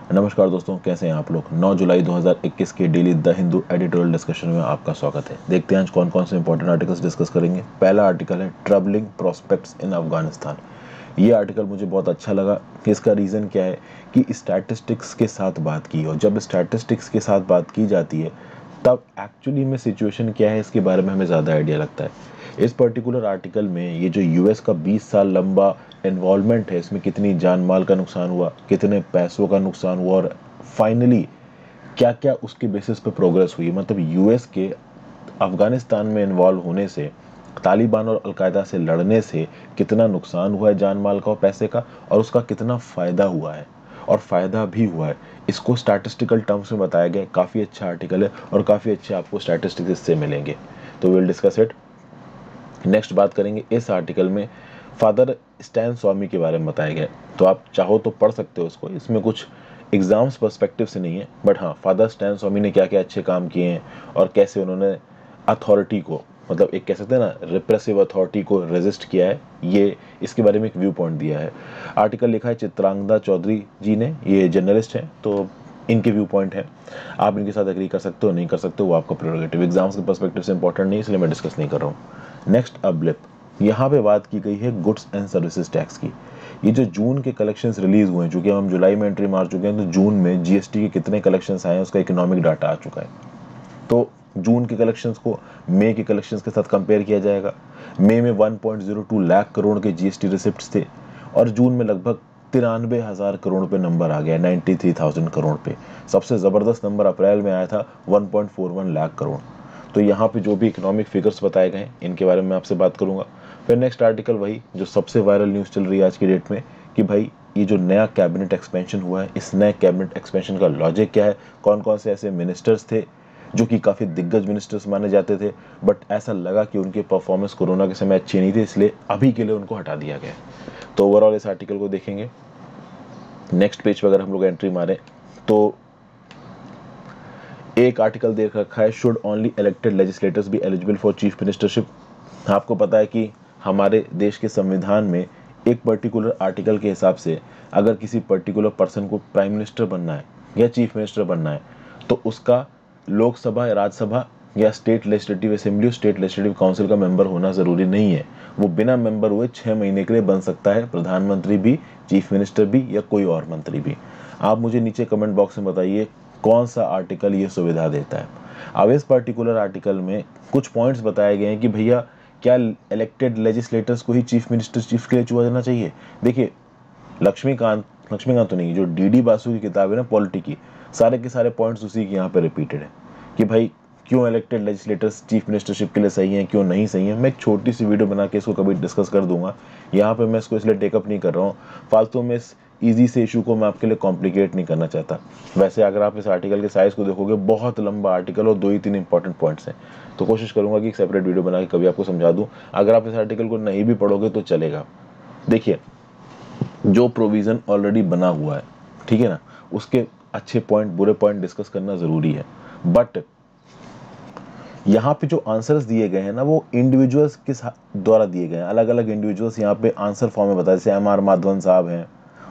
नमस्कार दोस्तों, कैसे हैं आप लोग। 9 जुलाई 2021 के daily the Hindu editorial discussion में आपका स्वागत है। देखते हैं आज कौन कौन से इंपॉर्टेंट आर्टिकल्स डिस्कस करेंगे। पहला आर्टिकल है ट्रबलिंग प्रोस्पेक्ट्स इन अफगानिस्तान। ये आर्टिकल मुझे बहुत अच्छा लगा। इसका रीज़न क्या है कि स्टैटिस्टिक्स के साथ बात की, और जब स्टैटिस्टिक्स के साथ बात की जाती है तब एक्चुअली में सिचुएशन क्या है इसके बारे में हमें ज़्यादा आइडिया लगता है। इस पर्टिकुलर आर्टिकल में ये जो यूएस का 20 साल लंबा इन्वॉल्वमेंट है, इसमें कितनी जान माल का नुकसान हुआ, कितने पैसों का नुकसान हुआ, और फाइनली क्या क्या उसके बेसिस पे प्रोग्रेस हुई। मतलब यूएस के अफगानिस्तान में इन्वॉल्व होने से, तालिबान और अलकायदा से लड़ने से कितना नुकसान हुआ है जान माल का और पैसे का, और उसका कितना फ़ायदा हुआ है, और फ़ायदा भी हुआ है। इसको स्टैटिस्टिकल टर्म्स में बताया गया है। काफ़ी अच्छा आर्टिकल है और काफ़ी अच्छे आपको स्टैटिस्टिक्स इससे मिलेंगे। तो विल डिस्कस इट। नेक्स्ट बात करेंगे इस आर्टिकल में फादर स्टैन स्वामी के बारे में बताया गया है। तो आप चाहो तो पढ़ सकते हो इसको। इसमें कुछ एग्जाम्स पर्सपेक्टिव से नहीं है, बट हाँ, फादर स्टैन स्वामी ने क्या क्या अच्छे काम किए हैं और कैसे उन्होंने अथॉरिटी को, मतलब एक कह सकते हैं ना, रिप्रेसिव अथॉरिटी को रेजिस्ट किया है, ये इसके बारे में एक व्यू पॉइंट दिया है। आर्टिकल लिखा है चित्रांगदा चौधरी जी ने, ये जर्नलिस्ट हैं, तो इनके व्यू पॉइंट है। आप इनके साथ एग्री कर सकते हो, नहीं कर सकते हो, वो आपका प्रेरोगेटिव। एग्जाम्स के पर्सपेक्टिव से इंपॉर्टेंट नहीं, इसलिए मैं डिस्कस नहीं कर रहा हूँ। Next blip. यहाँ पे बात की गई है गुड्स एंड सर्विसेज टैक्स की। ये जो जून के कलेक्शंस रिलीज हुए हैं, चूंकि हम जुलाई में एंट्री मार चुके हैं, तो जून में जीएसटी के कितने कलेक्शंस आए हैं उसका इकोनॉमिक डाटा आ चुका है। तो जून के कलेक्शंस को मई के कलेक्शंस के साथ कंपेयर किया जाएगा। मई में 1.02 लाख करोड़ के जीएसटी रिसिप्ट्स थे, और जून में लगभग 93,000 करोड़ पे नंबर आ गया, 93,000 करोड़ पे। सबसे ज़बरदस्त नंबर अप्रैल में आया था 1.41 लाख करोड़। तो यहाँ पे जो भी इकोनॉमिक फिगर्स बताए गए हैं इनके बारे में आपसे बात करूंगा। फिर नेक्स्ट आर्टिकल वही जो सबसे वायरल न्यूज़ चल रही है आज की डेट में, कि भाई ये जो नया कैबिनेट एक्सपेंशन हुआ है, इस नए कैबिनेट एक्सपेंशन का लॉजिक क्या है, कौन कौन से ऐसे मिनिस्टर्स थे जो कि काफ़ी दिग्गज मिनिस्टर्स माने जाते थे, बट ऐसा लगा कि उनके परफॉर्मेंस कोरोना के समय अच्छे नहीं थे, इसलिए अभी के लिए उनको हटा दिया गया। तो ओवरऑल इस आर्टिकल को देखेंगे। नेक्स्ट पेज पर अगर हम लोग एंट्री मारें तो एक आर्टिकल देख रखा है, should only elected legislators be eligible for chief ministership. आपको पता है कि हमारे देश के संविधान में एक पर्टिकुलर आर्टिकल के हिसाब से अगर किसी पर्टिकुलर पर्सन को प्राइम मिनिस्टर बनना है या चीफ मिनिस्टर बनना है, तो उसका लोकसभा, राज्यसभा या state legislative assembly, state legislative council का मेंबर होना ज़रूरी नहीं है। वो बिना मेंबर हुए 6 महीने के लिए बन सकता है, प्रधानमंत्री भी, चीफ मिनिस्टर भी, या कोई और मंत्री भी। आप मुझे नीचे कमेंट बॉक्स में बताइए कौन सा आर्टिकल ये सुविधा देता है। अब इस पर्टिकुलर आर्टिकल में कुछ पॉइंट्स बताए गए हैं कि भैया क्या इलेक्टेड लेजिस्लेटर्स को ही चीफ मिनिस्टर चीफ के लिए चुना जाना चाहिए। देखिए, लक्ष्मीकांत लक्ष्मीकांत तो नहीं, जो डीडी बासु की किताब है ना पॉलिटी की, सारे के सारे पॉइंट्स उसी के यहाँ पे रिपीटेड है कि भाई क्यों इलेक्टेड लेजिस्लेटर्स चीफ मिनिस्टरशिप के लिए सही हैं, क्यों नहीं सही हैं। मैं एक छोटी सी वीडियो बना के इसको कभी डिस्कस कर दूंगा। यहाँ पे मैं इसको इसलिए टेकअप नहीं कर रहा हूँ, फालतू में इस ईजी से इशू को मैं आपके लिए कॉम्प्लिकेट नहीं करना चाहता। वैसे अगर आप इस आर्टिकल के साइज को देखोगे, बहुत लंबा आर्टिकल और 2 ही 3 इंपॉर्टेंट पॉइंट्स हैं, तो कोशिश करूंगा कि एक सेपरेट वीडियो बना के कभी आपको समझा दूं। अगर आप इस आर्टिकल को नहीं भी पढ़ोगे तो चलेगा। देखिए, जो प्रोविज़न ऑलरेडी बना हुआ है, ठीक है ना, उसके अच्छे पॉइंट, बुरे पॉइंट डिस्कस करना ज़रूरी है। बट यहाँ पे जो आंसर्स दिए गए हैं ना, वो इंडिविजुअल्स के द्वारा दिए गए हैं। अलग अलग इंडिविजुअल्स यहाँ पे आंसर फॉर्म में बताए, जैसे एम आर माधवन साहब हैं,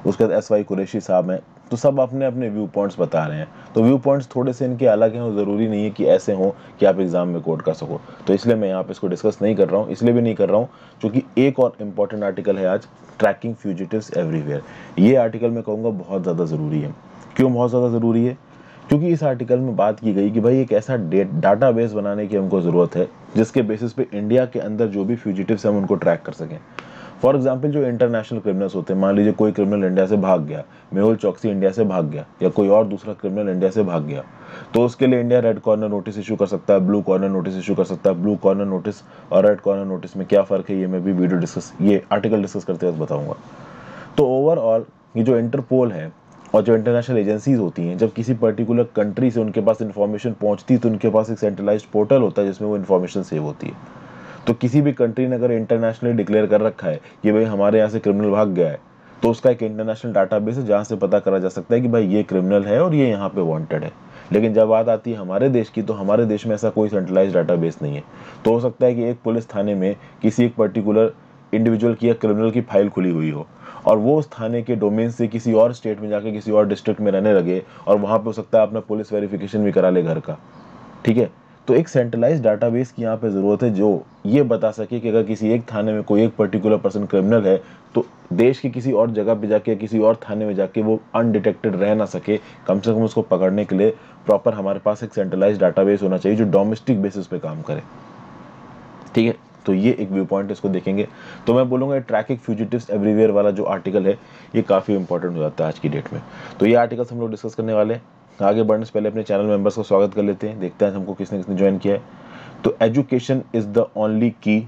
उसके बाद एस वाई कुरैशी साहब हैं, तो सब अपने अपने व्यू पॉइंट्स बता रहे हैं। तो व्यू पॉइंट्स थोड़े से इनके अलग हैं, और ज़रूरी नहीं है कि ऐसे हों कि आप एग्जाम में कोट कर सको। तो इसलिए मैं यहाँ पे इसको डिस्कस नहीं कर रहा हूँ। इसलिए भी नहीं कर रहा हूँ क्योंकि एक और इम्पॉर्टेंट आर्टिकल है आज, ट्रैकिंग फ्यूजिटिव्स एवरीवेयर। ये आर्टिकल मैं कहूँगा बहुत ज़्यादा ज़रूरी है। क्यों बहुत ज़्यादा ज़रूरी है? क्योंकि इस आर्टिकल में बात की गई कि भाई एक ऐसा डाटाबेस बनाने की हमको ज़रूरत है जिसके बेसिस पे इंडिया के अंदर जो भी फ्यूजिटिव्स हैं हम उनको ट्रैक कर सकें। फॉर एग्जाम्पल, जो इंटरनेशनल क्रिमिनल्स होते हैं, मान लीजिए कोई क्रिमिनल इंडिया से भाग गया, मेहुल चौकसी इंडिया से भाग गया, या कोई और दूसरा क्रिमिनल इंडिया से भाग गया, तो उसके लिए India red corner notice issue कर सकता है, ब्लू कॉर्नर नोटिस इशू कर सकता है। ब्लू कॉर्नर नोटिस और रेड कॉर्नर नोटिस में क्या फ़र्क है, ये मैं भी ये आर्टिकल डिस्कस करते वक्त बताऊंगा। तो ओवरऑल ये जो इंटरपोल है और जो इंटरनेशनल एजेंसीज होती हैं, जब किसी पर्टिकुलर कंट्री से उनके पास इन्फॉर्मेशन पहुंचती है, तो उनके पास एक सेंट्रलाइज्ड पोर्टल होता है जिसमें वो इन्फॉर्मेशन सेव होती है। तो किसी भी कंट्री ने अगर इंटरनेशनली डिक्लेयर कर रखा है कि भाई हमारे यहाँ से क्रिमिनल भाग गया है, तो उसका एक इंटरनेशनल डाटाबेस है जहाँ से पता करा जा सकता है कि भाई ये क्रिमिनल है और ये यहाँ पे वांटेड है। लेकिन जब बात आती है हमारे देश की, तो हमारे देश में ऐसा कोई सेंट्रलाइज्ड डाटाबेस नहीं है। तो हो सकता है कि एक पुलिस थाने में किसी एक पर्टिकुलर इंडिविजुअल की या क्रिमिनल की फाइल खुली हुई हो, और वो उस थाने के डोमेन से किसी और स्टेट में जाके किसी और डिस्ट्रिक्ट में रहने लगे और वहां पे हो सकता है अपना पुलिस वेरिफिकेशन भी करा ले घर का, ठीक है। तो एक सेंट्रलाइज डाटाबेस की यहाँ पे ज़रूरत है जो ये बता सके कि अगर किसी एक थाने में कोई एक पर्टिकुलर पर्सन क्रिमिनल है तो देश की किसी और जगह पे जाके किसी और थाने में जाके वो अनडिटेक्टेड रह ना सके। कम से कम उसको पकड़ने के लिए प्रॉपर हमारे पास एक सेंट्रलाइज डाटाबेस होना चाहिए जो डोमेस्टिक बेसिस पे काम करे, ठीक है। तो ये एक व्यू पॉइंट इसको देखेंगे। तो मैं बोलूँगा ट्रैकिंग फ्यूजिटिव्स एवरीवेयर वाला जो आर्टिकल है ये काफ़ी इंपॉर्टेंट हो जाता है आज की डेट में। तो ये आर्टिकल्स हम लोग डिस्कस करने वाले हैं। आगे बढ़ने से पहले अपने चैनल मेंबर्स को स्वागत कर लेते हैं, देखते हैं हमको किसने किसने ज्वाइन किया है। तो एजुकेशन इज द ओनली की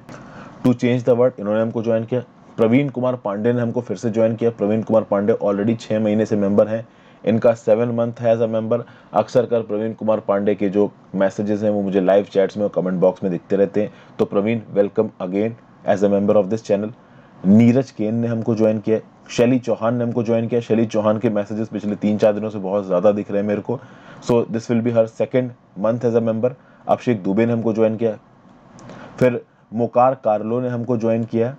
टू चेंज द वर्ल्ड, इन्होंने हमको ज्वाइन किया। प्रवीण कुमार पांडे ने हमको फिर से ज्वाइन किया। प्रवीण कुमार पांडे ऑलरेडी 6 महीने से मेंबर हैं, इनका 7 मंथ है एज अ मेंबर। अक्सर कर प्रवीण कुमार पांडे के जो मैसेजेस हैं वो मुझे लाइव चैट्स में और कमेंट बॉक्स में दिखते रहते हैं। तो Praveen, welcome again as a member of this channel. Neeraj Ken ने हमको ज्वाइन किया। शैली चौहान ने हमको ज्वाइन किया। शैली चौहान के मैसेजेस पिछले 3-4 दिनों से बहुत ज़्यादा दिख रहे हैं मेरे को। So this will be her 2nd month as a member. Abhishek Dubey ने हमको ज्वाइन किया। फिर मोकार कार्लो ने हमको ज्वाइन किया।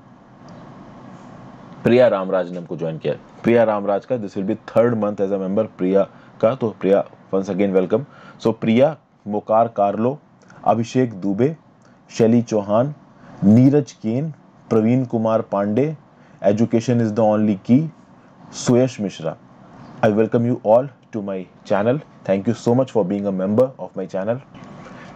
प्रिया रामराज ने हमको ज्वाइन किया। प्रिया रामराज का this will be 3rd month as a member Priya का। तो Priya once again welcome. So Priya, मोकार कार्लो, Abhishek Dubey, Shaili Chauhan, Neeraj Ken, Praveen Kumar Pandey, education is the only key, Suyash Mishra. I welcome you all to my channel. Thank you so much for being a member of my channel.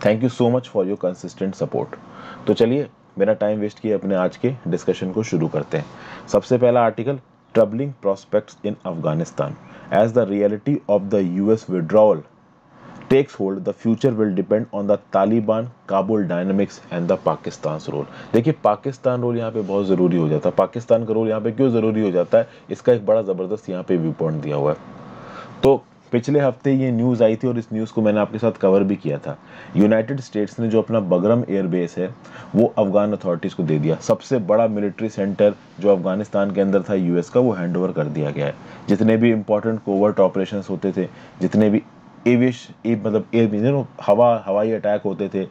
Thank you so much for your consistent support. तो चलिए बिना time waste किए अपने आज के discussion को शुरू करते हैं। सबसे पहला article, troubling prospects in Afghanistan as the reality of the US withdrawal takes hold, the future will depend on the Taliban, Kabul dynamics and the Pakistan's role। देखिए पाकिस्तान रोल यहाँ पे बहुत ज़रूरी हो जाता है। पाकिस्तान का रोल यहाँ पे क्यों ज़रूरी हो जाता है, इसका एक बड़ा ज़बरदस्त यहाँ पे व्यू पॉइंट दिया हुआ है। तो पिछले हफ्ते ये न्यूज़ आई थी और इस न्यूज़ को मैंने आपके साथ कवर भी किया था। यूनाइटेड स्टेट्स ने जो अपना बगरम एयरबेस है वो अफगान अथॉरिटीज़ को दे दिया। सबसे बड़ा मिलिट्री सेंटर जो अफगानिस्तान के अंदर था यूएस का, वो हैंड ओवर कर दिया गया है। जितने भी इंपॉर्टेंट कोवर्ट ऑपरेशंस होते थे, जितने भी हवाई अटैक होते थे,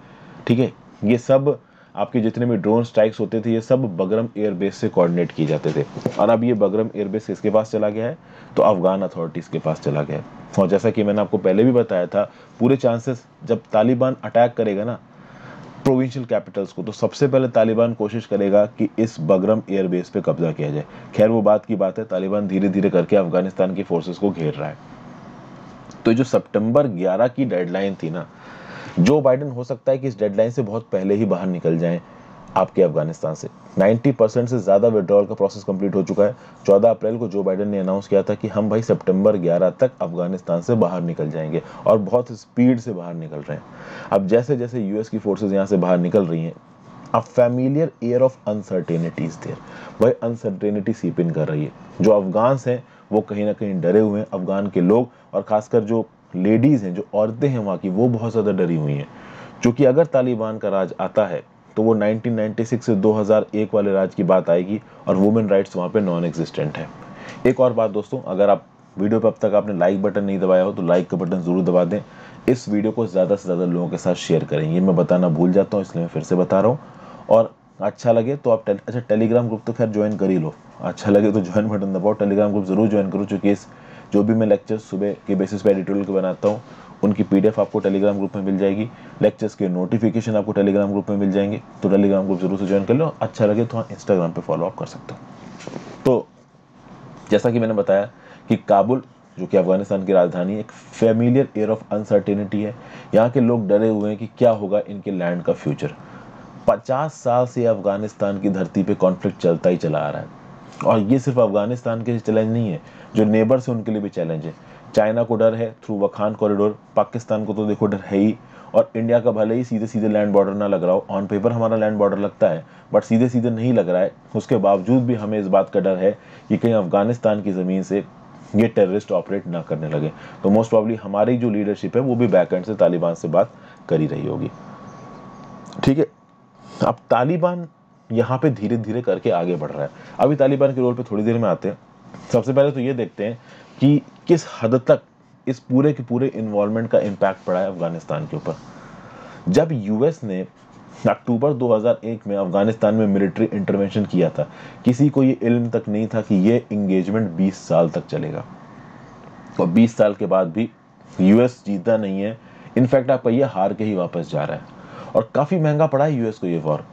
ठीक है, ये सब आपके जितने भी ड्रोन स्ट्राइक्स होते थे ये सब बगरम एयरबेस से कोऑर्डिनेट किए जाते थे। और अब ये बगरम एयरबेस किसके पास चला गया है, तो अफगान अथॉरिटीज़ के पास चला गया है। और जैसा कि मैंने आपको पहले भी बताया था, पूरे चांसेस जब तालिबान अटैक करेगा ना प्रोविंशियल कैपिटल्स को, तो सबसे पहले तालिबान कोशिश करेगा कि इस बगरम एयरबेस पे कब्जा किया जाए। खैर वो बात की बात है, तालिबान धीरे धीरे करके अफगानिस्तान की फोर्सेस को घेर रहा है। तो जो सितंबर 11 की डेडलाइन थी ना, जो बाइडेन हो सकता है कि इस डेडलाइन से बहुत पहले ही बाहर निकल जाएं आपके अफगानिस्तान से। 90% से ज़्यादा विड्रॉल का प्रोसेस कंप्लीट हो चुका है। 14 अप्रैल को जो बाइडेन ने अनाउंस किया था कि हम भाई सितंबर 11 तक अफगानिस्तान से बाहर निकल जाएंगे, और बहुत स्पीड से बाहर निकल रहे हैं। अब जैसे जैसे यूएस की फोर्सेज यहाँ से बाहर निकल रही हैं, a familiar air of uncertainty is there. वही अनसर्टेनिटी सीप इन कर रही है। जो अफगान्स हैं वो कहीं ना कहीं डरे हुए हैं, अफगान के लोग, और खासकर जो लेडीज़ हैं, जो औरतें हैं वहाँ की, वो बहुत ज़्यादा डरी हुई हैं। क्योंकि अगर तालिबान का राज आता है तो वो 1996 से 2001 वाले राज की बात आएगी, और वुमेन राइट्स वहाँ पे नॉन एग्जिस्टेंट है। एक और बात दोस्तों, अगर आप वीडियो पर अब तक आपने लाइक बटन नहीं दबाया हो तो लाइक का बटन ज़रूर दबा दें। इस वीडियो को ज़्यादा से ज़्यादा लोगों के साथ शेयर करें, ये मैं बताना भूल जाता हूँ, इसलिए मैं फिर से बता रहा हूँ। और अच्छा लगे तो आप अच्छा टेलीग्राम ग्रुप तो खैर ज्वाइन कर ही लो, अच्छा लगे तो ज्वाइन बटन दबाओ। टेलीग्राम ग्रुप जरूर ज्वाइन करो, क्योंकि इस जो भी मैं लेक्चर्स सुबह के बेसिस पे एडिटोरियल के बनाता हूँ उनकी पीडीएफ आपको टेलीग्राम ग्रुप में मिल जाएगी। लेक्चर्स के नोटिफिकेशन आपको टेलीग्राम ग्रुप में मिल जाएंगे। तो टेलीग्राम ग्रुप जरूर से ज्वाइन कर लो। अच्छा लगे तो हाँ, इंस्टाग्राम पे फॉलो अप कर सकते हो। तो जैसा कि मैंने बताया कि काबुल जो कि अफगानिस्तान की राजधानी है, एक फेमिलियर एयर ऑफ अनसर्टेनिटी है। यहाँ के लोग डरे हुए हैं कि क्या होगा इनके लैंड का फ्यूचर। 50 साल से अफगानिस्तान की धरती पे कॉन्फ्लिक्ट चलता ही चला आ रहा है, और ये सिर्फ अफगानिस्तान के चैलेंज नहीं है, जो नेबर्स है उनके लिए भी चैलेंज है। चाइना को डर है थ्रू वखान कॉरिडोर, पाकिस्तान को तो देखो डर है ही, और इंडिया का भले ही सीधे सीधे लैंड बॉर्डर ना लग रहा हो, ऑन पेपर हमारा लैंड बॉर्डर लगता है बट सीधे सीधे नहीं लग रहा है, उसके बावजूद भी हमें इस बात का डर है कि कहीं अफगानिस्तान की ज़मीन से ये टेररिस्ट ऑपरेट ना करने लगे। तो मोस्ट प्रॉब्ली हमारी जो लीडरशिप है वो भी बैक एंड से तालिबान से बात कर ही रही होगी, ठीक है। अब तालिबान यहाँ पे धीरे धीरे करके आगे बढ़ रहा है। अभी तालिबान के रोल पे थोड़ी देर में आते हैं। सबसे पहले तो ये देखते हैं कि किस हद तक इस पूरे के पूरे इन्वॉल्वमेंट का इम्पैक्ट पड़ा है अफगानिस्तान के ऊपर। जब यूएस ने अक्टूबर 2001 में अफगानिस्तान में मिलिट्री इंटरवेंशन किया था। किसी को ये इल्म तक नहीं था कि ये इंगेजमेंट 20 साल तक चलेगा, और 20 साल के बाद भी यूएस जीता नहीं है। इनफैक्ट आप कहिए हार के ही वापस जा रहा है, और काफी महंगा पड़ा है यूएस को ये वॉर।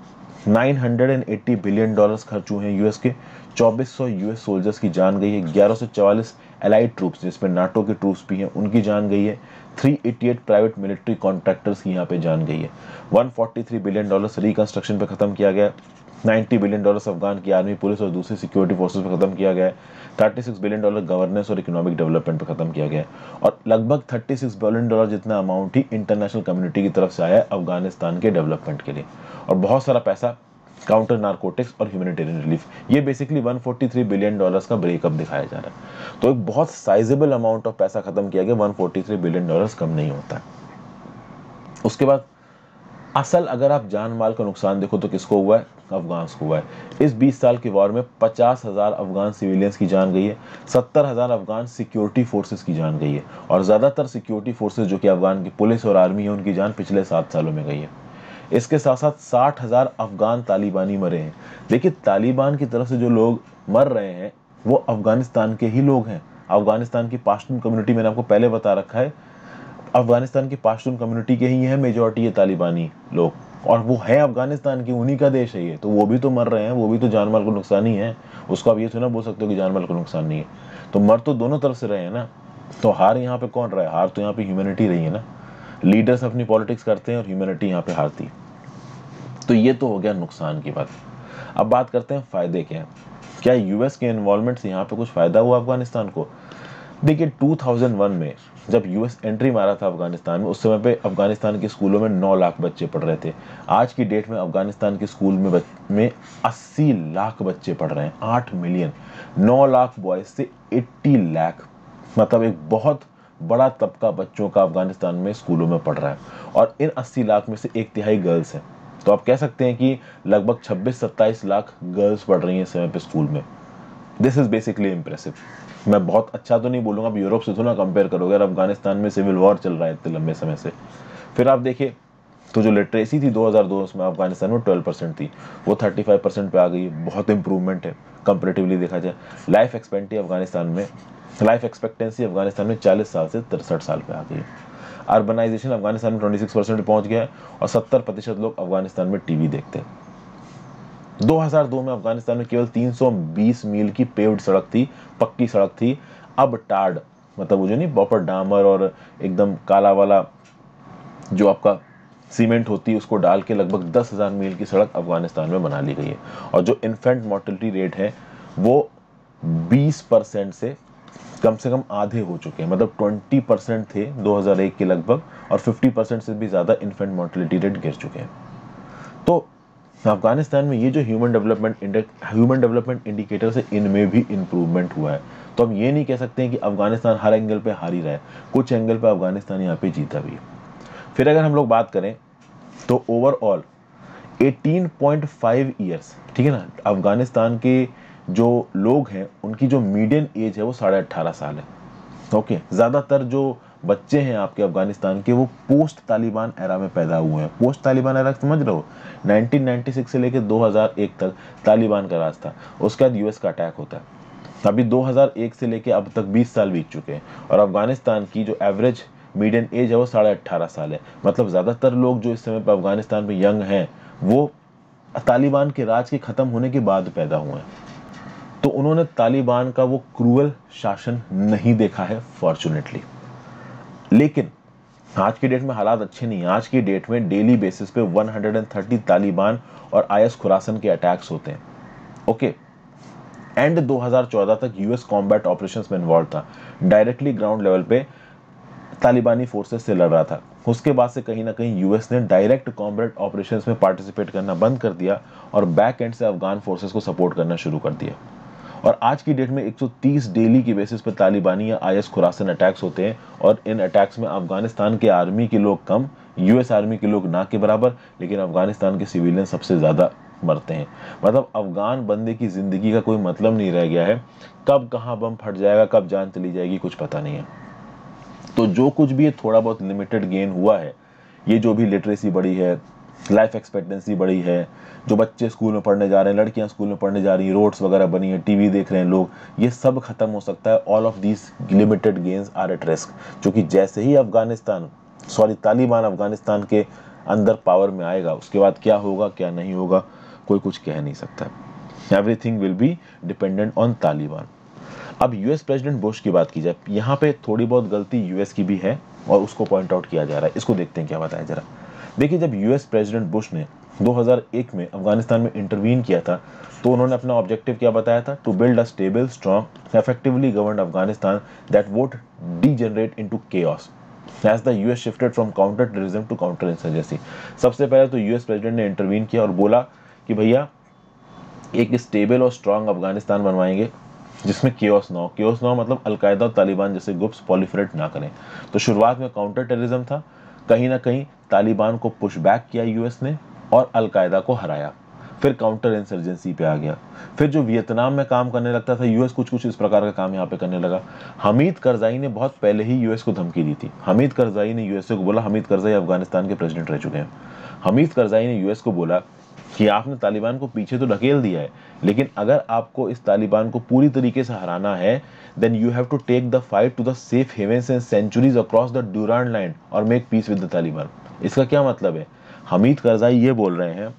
980 बिलियन डॉलर्स खर्च हुए हैं यूएस के। 2400 यूएस सोल्जर्स की जान गई है। 1144 एलाइड ट्रूप्स जिसमें नाटो के ट्रूप्स भी हैं उनकी जान गई है। 388 प्राइवेट मिलिट्री कॉन्ट्रैक्टर्स की यहाँ पे जान गई है। 143 बिलियन डॉलर्स रिकंस्ट्रक्शन पे खत्म किया गया। 90 बिलियन डॉलर्स अफगान की आर्मी, पुलिस और दूसरी सिक्योरिटी फोर्सेस पे खत्म किया गया है। 36 बिलियन डॉलर गवर्नेंस और इकोनॉमिक डेवलपमेंट पे खत्म किया गया है, और लगभग 36 बिलियन डॉलर जितना अमाउंट ही इंटरनेशनल कम्युनिटी की तरफ से आया है अफगानिस्तान के डेवलपमेंट के लिए, और बहुत सारा पैसा काउंटर नारकोटिक्स और ह्यूमैनिटेरियन रिलीफ। ये बेसिकली 143 बिलियन डॉलर्स का ब्रेकअप दिखाया जा रहा है। तो एक बहुत साइजेबल अमाउंट ऑफ पैसा खत्म किया गया। 143 बिलियन डॉलर्स कम नहीं होता है। उसके बाद असल अगर आप जान माल का नुकसान देखो तो किसको हुआ है? अफगान को हुआ है। इस 20 साल के वॉर में 50,000 अफगान सिविलियंस की जान गई है। 70,000 अफगान सिक्योरिटी फोर्सेस की जान गई है, और ज्यादातर सिक्योरिटी फोर्सेस जो कि अफगान की पुलिस और आर्मी है उनकी जान पिछले 7 सालों में गई है। इसके साथ साथ 60,000 अफगान तालिबानी मरे हैं। देखिए, तालिबान की तरफ से जो लोग मर रहे हैं वो अफगानिस्तान के ही लोग हैं। अफगानिस्तान की पाश्तून कम्युनिटी, मैंने आपको पहले बता रखा है, अफगानिस्तान की पाश्तून कम्युनिटी के ही है मेजॉरिटी ये तालिबानी लोग, और वो है अफगानिस्तान की, उन्हीं का देश है ये, तो वो भी तो मर रहे हैं, वो भी तो जानमाल को नुकसान ही है। उसको आप ये तो ना बोल सकते हो कि जानमाल को नुकसान नहीं है। तो मर तो दोनों तरफ से रहे हैं ना। तो हार यहाँ पे कौन रहा है? हार तो यहाँ पे ह्यूमैनिटी रही है ना। लीडर्स अपनी पॉलिटिक्स करते हैं और ह्यूमैनिटी यहाँ पे हारती है। तो ये तो हो गया नुकसान की बात। अब बात करते हैं फायदे क्या है। क्या यूएस के इन्वॉल्वमेंट से यहाँ पे कुछ फायदा हुआ अफगानिस्तान को? देखिए, 2001 में जब यूएस एंट्री मारा था अफगानिस्तान में, उस समय पे अफगानिस्तान के स्कूलों में 9 लाख बच्चे पढ़ रहे थे। आज की डेट में अफगानिस्तान के स्कूल में 80 लाख बच्चे पढ़ रहे हैं। 8 मिलियन। 9 लाख बॉयज से 80 लाख, मतलब एक बहुत बड़ा तबका बच्चों का अफगानिस्तान में स्कूलों में पढ़ रहा है, और इन 80 लाख में से 1/3 गर्ल्स हैं। तो आप कह सकते हैं कि लगभग 26-27 लाख गर्ल्स पढ़ रही हैं इस समय पे स्कूल में। This is basically impressive. मैं बहुत अच्छा तो नहीं बोलूंगा, अब यूरोप से तो ना कंपेयर करोगे, अगर अफगानिस्तान में सिविल वॉर चल रहा है इतने लंबे समय से। फिर आप देखिए तो जो लिटरेसी थी 2002 में अफगानिस्तान में 12% थी, वो 35% पे आ गई। बहुत इंप्रूवमेंट है कंपेरेटिवली देखा जाए। लाइफ एक्सपेक्टेंसी अफगानिस्तान में 40 साल से 63 साल पे आ गई है। अर्बनाइजेशन अफगानिस्तान में 26% पहुंच गया है, और 70% लोग अफगानिस्तान में टीवी देखते हैं। 2002 में अफगानिस्तान में केवल 320 मील की पेव्ड सड़क थी, पक्की सड़क थी। अब टार्ड, मतलब वो जो नहीं प्रॉपर डामर और एकदम काला वाला जो आपका सीमेंट होती है, उसको डाल के लगभग 10,000 मील की सड़क अफगानिस्तान में बना ली गई है। और जो इन्फेंट मोर्टेलिटी रेट है वो 20% से कम आधे हो चुके हैं। मतलब 20% थे 2001 के लगभग, और 50% से भी ज्यादा इन्फेंट मोर्टेलिटी रेट गिर चुके हैं। तो अफगानिस्तान में ये जो ह्यूमन डेवलपमेंट इंडिकेटर से इनमें भी इंप्रूवमेंट हुआ है। तो हम ये नहीं कह सकते हैं कि अफगानिस्तान हर एंगल पे हार ही रहा है, कुछ एंगल पे अफगानिस्तान यहाँ पे जीता भी है। फिर अगर हम लोग बात करें तो ओवरऑल 18.5 ईयर्स, ठीक है ना, अफगानिस्तान के जो लोग हैं उनकी जो मीडियन एज है वो 18.5 साल है। ओके, ज्यादातर जो बच्चे हैं आपके अफगानिस्तान के वो पोस्ट तालिबान एरा में पैदा हुए हैं। पोस्ट तालिबान एरा समझ रहे हो? 1996 से लेकर 2001 तक तालिबान का राज था। उसके बाद यूएस का अटैक होता है। अभी 2001 से लेकर अब तक 20 साल बीत चुके हैं, और अफगानिस्तान की जो एवरेज मीडियन एज है वो 18.5 साल है। मतलब ज्यादातर लोग जो इस समय पर अफगानिस्तान में यंग हैं वो तालिबान के राज के खत्म होने के बाद पैदा हुए हैं। तो उन्होंने तालिबान का वो क्रूअल शासन नहीं देखा है फॉर्चुनेटली। लेकिन आज की डेट में हालात अच्छे नहीं है। आज की डेट में डेली बेसिस पे 130 तालिबान और आईएस खुरासन के अटैक्स होते हैं। ओके, एंड 2014 तक यूएस कॉम्बैट ऑपरेशंस में इन्वॉल्व था, डायरेक्टली ग्राउंड लेवल पे तालिबानी फोर्सेस से लड़ रहा था। उसके बाद से कहीं ना कहीं यूएस ने डायरेक्ट कॉम्बैट ऑपरेशंस में पार्टिसिपेट करना बंद कर दिया, और बैक एंड से अफगान फोर्सेस को सपोर्ट करना शुरू कर दिया। और आज की डेट में 130 डेली की बेसिस पे तालिबानी या आईएस खुरासन अटैक्स होते हैं, और इन अटैक्स में अफगानिस्तान के आर्मी के लोग कम, यूएस आर्मी के लोग ना के बराबर, लेकिन अफगानिस्तान के सिविलियन सबसे ज्यादा मरते हैं। मतलब अफगान बंदे की जिंदगी का कोई मतलब नहीं रह गया है। कब कहाँ बम फट जाएगा, कब जान चली जाएगी, कुछ पता नहीं है। तो जो कुछ भी थोड़ा बहुत लिमिटेड गेन हुआ है, ये जो भी लिटरेसी बढ़ी है, लाइफ एक्सपेक्टेंसी बढ़ी है, जो बच्चे स्कूल में पढ़ने जा रहे हैं, लड़कियां स्कूल में पढ़ने जा रही हैं, रोड्स वगैरह बनी है, टीवी देख रहे हैं लोग, ये सब खत्म हो सकता है। All of these limited gains are at risk, क्योंकि जैसे ही तालिबान अफगानिस्तान के अंदर पावर में आएगा, उसके बाद क्या होगा क्या नहीं होगा कोई कुछ कह नहीं सकता। Everything will be dependent on Taliban. अब यूएस प्रेसिडेंट बुश की बात की जाए, यहाँ पे थोड़ी बहुत गलती यूएस की भी है और उसको पॉइंट आउट किया जा रहा है। इसको देखते हैं क्या बताया जरा। देखिए, जब यूएस प्रेसिडेंट बुश ने 2001 में अफगानिस्तान में इंटरवीन किया था, तो उन्होंने अपना ऑब्जेक्टिव क्या बताया था? To build a stable, strong, effectively governed Afghanistan that won't degenerate into chaos as the US shifted from counter terrorism to counter insurgency. सबसे पहले तो यूएस प्रेसिडेंट ने इंटरवीन किया और बोला कि भैया एक स्टेबल और स्ट्रॉन्ग अफगानिस्तान बनवाएंगे जिसमें केओस ना हो मतलब अलकायदा और तालिबान जैसे ग्रुप्स पॉलिफरेट ना करें। तो शुरुआत में काउंटर टेररिज्म था, कहीं ना कहीं तालिबान को पुश बैक किया यूएस ने और अलकायदा को हराया। फिर काउंटर इंसर्जेंसी पे आ गया। फिर जो वियतनाम में काम करने लगता था यूएस, कुछ कुछ इस प्रकार का काम यहाँ पे करने लगा। हमीद करजाई ने बहुत पहले ही यूएस को धमकी दी थी। हमीद करजाई ने यूएसए को बोला, हमीद करजाई अफगानिस्तान के प्रेसिडेंट रह चुके हैं, हमीद करजाई ने यूएस को बोला कि आपने तालिबान को पीछे तो ढकेल दिया है, लेकिन अगर आपको इस तालिबान को पूरी तरीके से हराना है, then you have to take the fight to the safe havens and sanctuaries across the Durand Line और make peace with the Taliban. इसका क्या मतलब है? हमीद करजाई ये बोल रहे हैं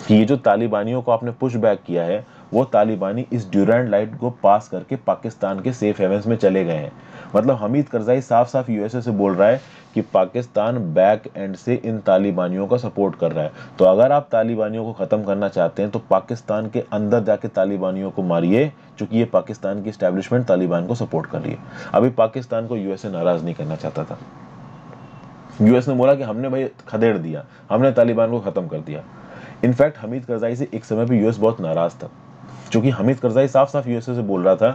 कि ये जो तालिबानियों को आपने पुश बैक किया है, वो तालिबानी इस ड्यूरांड लाइन को पास करके पाकिस्तान के सेफ हेवेंस में चले गए हैं। मतलब हमीद करजाई साफ साफ यूएसए से बोल रहा है कि पाकिस्तान बैक एंड से इन तालिबानियों का सपोर्ट कर रहा है। तो अगर आप तालिबानियों को खत्म करना चाहते हैं तो पाकिस्तान के अंदर जाके तालिबानियों को मारिए, क्योंकि ये पाकिस्तान की एस्टैब्लिशमेंट तालिबान को सपोर्ट कर रही है। अभी पाकिस्तान को यूएसए नाराज नहीं करना चाहता था। यूएस ने बोला कि हमने भाई खदेड़ दिया, हमने तालिबान को खत्म कर दिया। इनफैक्ट हमीद करजाई से एक समय पे यूएस बहुत नाराज था, क्योंकि हमीद करजाई साफ साफ यूएसए से बोल रहा था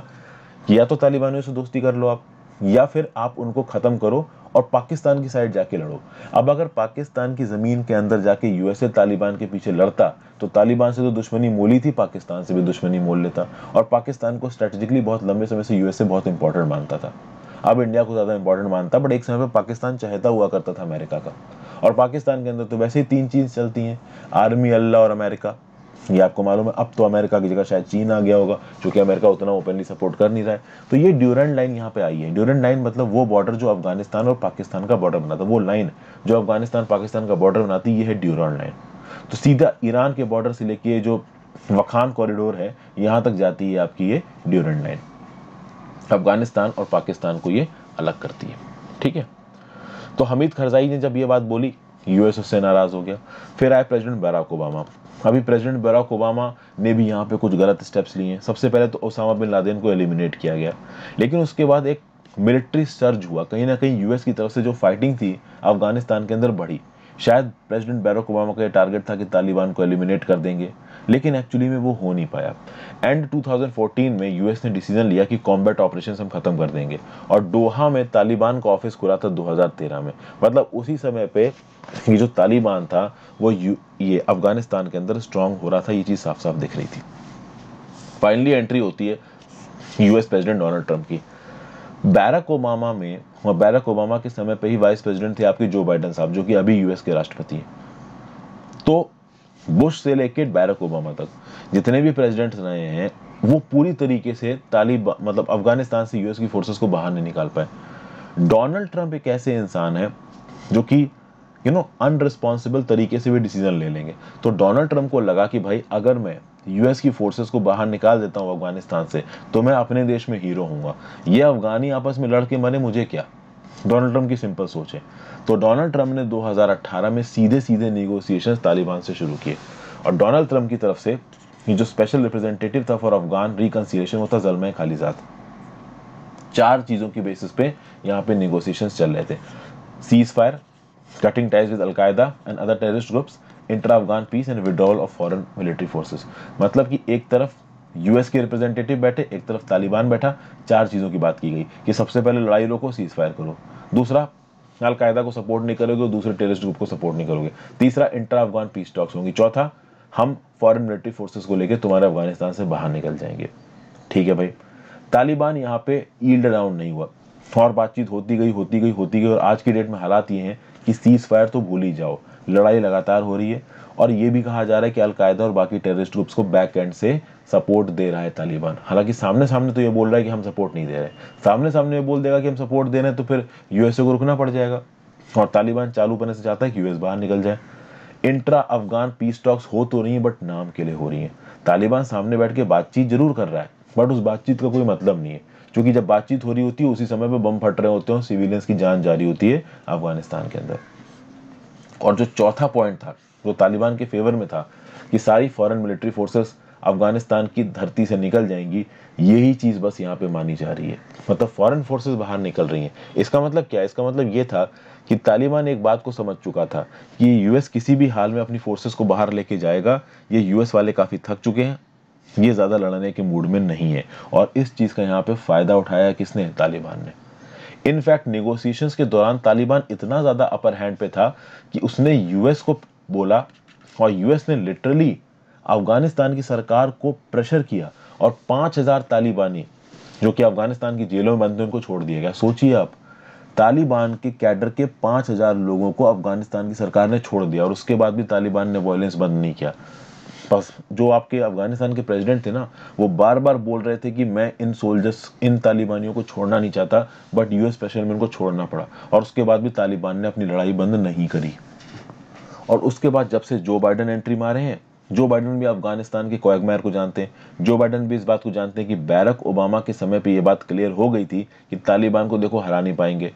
कि या तो तालिबानियों से दोस्ती कर लो आप, या फिर आप उनको खत्म करो और पाकिस्तान की साइड जाके लड़ो। अब अगर पाकिस्तान की जमीन के अंदर जाके यूएसए तालिबान के पीछे लड़ता तो तालिबान से तो दुश्मनी मोली थी, पाकिस्तान से भी दुश्मनी मोल लेता, और पाकिस्तान को स्ट्रेटेजिकली बहुत लंबे समय से यूएसए बहुत इंपॉर्टेंट मानता था। अब इंडिया को ज्यादा इंपॉर्टेंट मानता, बट एक समय पर पाकिस्तान चहेता हुआ करता था अमेरिका का। और पाकिस्तान के अंदर तो वैसे ही तीन चीज चलती हैं, आर्मी, अल्लाह और अमेरिका। ये आपको मालूम है। अब तो अमेरिका की जगह शायद चीन आ गया होगा, क्योंकि अमेरिका उतना ओपनली सपोर्ट कर नहीं रहा है। तो ये ड्यूरेंट लाइन यहाँ पे आई है। ड्यूरेंट लाइन मतलब वो बॉर्डर जो अफगानिस्तान और पाकिस्तान का बॉर्डर बनाता, वो लाइन जो अफगानिस्तान पाकिस्तान का बॉर्डर बनाती, ये है ड्यूरेंट लाइन। तो सीधा ईरान के बॉर्डर से लेके जो वखान कॉरिडोर है, यहाँ तक जाती है आपकी ये ड्यूरेंट लाइन। अफगानिस्तान और पाकिस्तान को ये अलग करती है। ठीक है। तो हमीद करजाई ने जब ये बात बोली, यूएस उससे नाराज हो गया। फिर आए प्रेसिडेंट बराक ओबामा। अभी प्रेसिडेंट बराक ओबामा ने भी यहाँ पे कुछ गलत स्टेप्स लिए। सबसे पहले तो ओसामा बिन लादेन को एलिमिनेट किया गया, लेकिन उसके बाद एक मिलिट्री सर्ज हुआ। कहीं ना कहीं यूएस की तरफ से जो फाइटिंग थी अफगानिस्तान के अंदर बढ़ी। शायद प्रेसिडेंट बराक ओबामा का टारगेट था कि तालिबान को एलिमिनेट कर देंगे, लेकिन एक्चुअली में वो हो नहीं पाया। एंड 2014 में यूएस ने डिसीजन लिया कि कॉम्बैट ऑपरेशंस हम खत्म कर देंगे, और डोहा में तालिबान का ऑफिस खुला था 2013 में। मतलब उसी समय पे ये जो तालिबान था वो ये अफगानिस्तान के अंदर स्ट्रांग हो रहा था। ये चीज साफ साफ दिख रही थी। फाइनली एंट्री होती है यूएस प्रेसिडेंट डोनाल्ड ट्रंप की। बैरक ओबामा में, और बैरक ओबामा के समय पे ही वाइस प्रेसिडेंट थे आपके जो बाइडेन साहब, जो कि अभी यूएस के राष्ट्रपति हैं। तो बुश से लेके बैरक ओबामा तक जितने भी प्रेसिडेंट्स रहे हैं, वो पूरी तरीके से तालिबान मतलब अफगानिस्तान से यूएस की फोर्सेस को बाहर नहीं निकाल पाए। डोनाल्ड ट्रंप एक ऐसे इंसान है जो कि अनरिस्पॉन्सिबल तरीके से भी डिसीजन ले लेंगे। तो डोनाल्ड ट्रंप को लगा कि भाई अगर मैं यूएस की फोर्सेस को बाहर निकाल देता हूं अफगानिस्तान से, तो मैं अपने देश में हीरो होऊंगा। ये अफगानी आपस में लड़के मरे, मुझे क्या। डोनाल्ड ट्रंप की सिंपल सोच है। तो डोनाल्ड ट्रंप ने 2018 में सीधे सीधे निगोसिएशंस तालिबान से शुरू किए। और डोनाल्ड ट्रंप की तरफ से ये जो स्पेशल रिप्रेजेंटेटिव था फॉर अफगान रिकंसिलिएशन, वो था ज़ल्मय खालिजाद। 4 चीजों की बेसिस पे यहाँ पे निगोसिएशंस चल रहे थे: cease fire, cutting ties with Al-Qaeda and other terrorist groups, intra-Afghan peace and withdrawal of foreign military forces। मतलब कि एक तरफ यूएस के रिप्रेजेंटेटिव बैठे, एक तरफ तालिबान बैठा। 4 चीजों की बात की गई कि सबसे पहले लड़ाई रोको, सीज फायर करो। दूसरा, अल-कायदा को सपोर्ट नहीं करोगे, दूसरे टेररिस्ट ग्रुप को सपोर्ट नहीं करोगे। तीसरा, इंट्रा अफगान पीस टॉक्स होंगी। चौथा, हम फॉरेन मिलिट्री फोर्सेस को लेकर तुम्हारे अफगानिस्तान से बाहर निकल जाएंगे। ठीक है भाई। तालिबान यहाँ पे ईल्ड डाउन नहीं हुआ। और बातचीत होती गई और आज की डेट में हालात ये हैं कि सीज फायर तो भूल ही जाओ, लड़ाई लगातार हो रही है। और ये भी कहा जा रहा है कि अलकायदा और बाकी टेररिस्ट ग्रुप्स को बैक एंड से सपोर्ट दे रहा है तालिबान। हालांकि सामने सामने तो ये बोल रहा है कि हम सपोर्ट नहीं दे रहे, सामने सामने ये बोल देगा कि हम सपोर्ट दे रहे हैं तो फिर यूएसए को रुकना पड़ जाएगा, और तालिबान चालू करने से चाहता है कि यूएस बाहर निकल जाए। इंट्रा अफगान पीस टॉक्स हो तो रही है बट नाम के लिए हो रही है। तालिबान सामने बैठ के बातचीत जरूर कर रहा है बट उस बातचीत का कोई मतलब नहीं है, क्योंकि जब बातचीत हो रही होती है उसी समय पे बम फट रहे होते हैं, सिविलियंस की जान जा रही होती है अफगानिस्तान के अंदर। और जो चौथा पॉइंट था जो तालिबान के फेवर में था कि सारी फॉरेन मिलिट्री फोर्सेस अफगानिस्तान की धरती से निकल जाएंगी, यही चीज बस यहाँ पे मानी जा रही है। मतलब फॉरेन फोर्सेस बाहर निकल रही हैं। इसका मतलब क्या है? इसका मतलब ये था कि तालिबान एक बात को समझ चुका था कि यूएस किसी भी हाल में अपनी फोर्सेस को बाहर लेके जाएगा। ये यूएस वाले काफी थक चुके हैं, ये ज्यादा लड़ने के मूड में नहीं है, और इस चीज का यहाँ पे फायदा उठाया किसने? तालिबान ने। इनफैक्ट नेगोशिएशंस के दौरान तालिबान इतना ज्यादा अपर हैंड पे था कि उसने यूएस को बोला, और यूएस ने लिटरली अफगानिस्तान की सरकार को प्रेशर किया और 5000 तालिबानी जो कि अफगानिस्तान की जेलों में बंद थे उनको छोड़ दिया गया। सोचिए आप, तालिबान के कैडर के 5000 लोगों को अफगानिस्तान की सरकार ने छोड़ दिया, और उसके बाद भी तालिबान ने वायलेंस बंद नहीं किया। बस जो आपके अफगानिस्तान के प्रेसिडेंट थे ना, वो बार बार बोल रहे थे कि मैं इन सोल्जर्स, इन तालिबानियों को छोड़ना नहीं चाहता, बट यूएस प्रेशर में उनको छोड़ना पड़ा, और उसके बाद भी तालिबान ने अपनी लड़ाई बंद नहीं करी। और उसके बाद जब से जो बाइडेन एंट्री मारे हैं, जो बाइडेन भी अफगानिस्तान के क्वागमायर को जानते हैं, जो बाइडेन भी इस बात को जानते हैं कि बैरक ओबामा के समय पे ये बात क्लियर हो गई थी कि तालिबान को देखो हरा नहीं पाएंगे।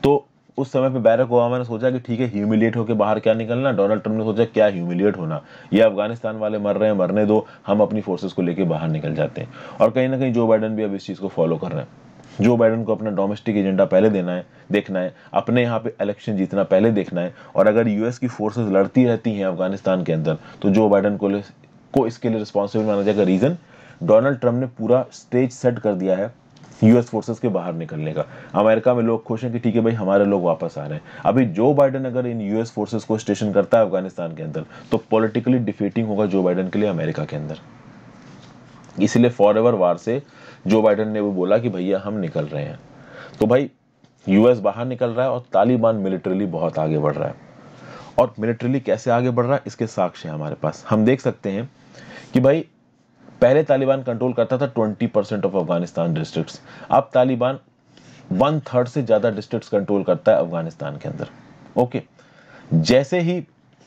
तो उस समय पे बैरक ओबामा ने सोचा कि ठीक है, ह्यूमिलिएट होकर बाहर क्या निकलना। डोनाल्ड ट्रम्प ने सोचा क्या ह्यूमिलिएट होना, ये अफगानिस्तान वाले मर रहे हैं, मरने दो, हम अपनी फोर्सेस को लेकर बाहर निकल जाते हैं। और कहीं ना कहीं जो बाइडेन भी अब इस चीज को फॉलो कर रहे हैं। जो बाइडेन को अपना डोमेस्टिक एजेंडा पहले देखना है, अपने यहाँ पे इलेक्शन जीतना पहले देखना है। और अगर यूएस की फोर्सेस लड़ती रहती हैं अफगानिस्तान के अंदर तो जो बाइडेन को इसके लिए रिस्पॉन्सिबल माना जाएगा। रीजन, डोनाल्ड ट्रम्प ने पूरा स्टेज सेट कर दिया है यूएस फोर्सेस के बाहर निकलने का। अमेरिका में लोग खुश हैं कि ठीक है भाई, हमारे लोग वापस आ रहे हैं। अभी जो बाइडेन अगर इन यूएस फोर्सेस को स्टेशन करता है अफगानिस्तान के अंदर तो पॉलिटिकली डिफीटिंग होगा जो बाइडेन के लिए अमेरिका के अंदर। इसलिए फॉरएवर वार से जो बाइडेन ने वो बोला कि भैया हम निकल रहे हैं। तो भाई यूएस बाहर निकल रहा है और तालिबान मिलिटरीली बहुत आगे बढ़ रहा है। और मिलिटरीली कैसे आगे बढ़ रहा है इसके साक्ष्य हैं हमारे पास। हम देख सकते हैं कि भाई पहले तालिबान कंट्रोल करता था 20% ऑफ अफगानिस्तान डिस्ट्रिक्ट्स, अब तालिबान 1/3 से ज्यादा डिस्ट्रिक्ट्स कंट्रोल करता है अफगानिस्तान के अंदर। ओके, जैसे ही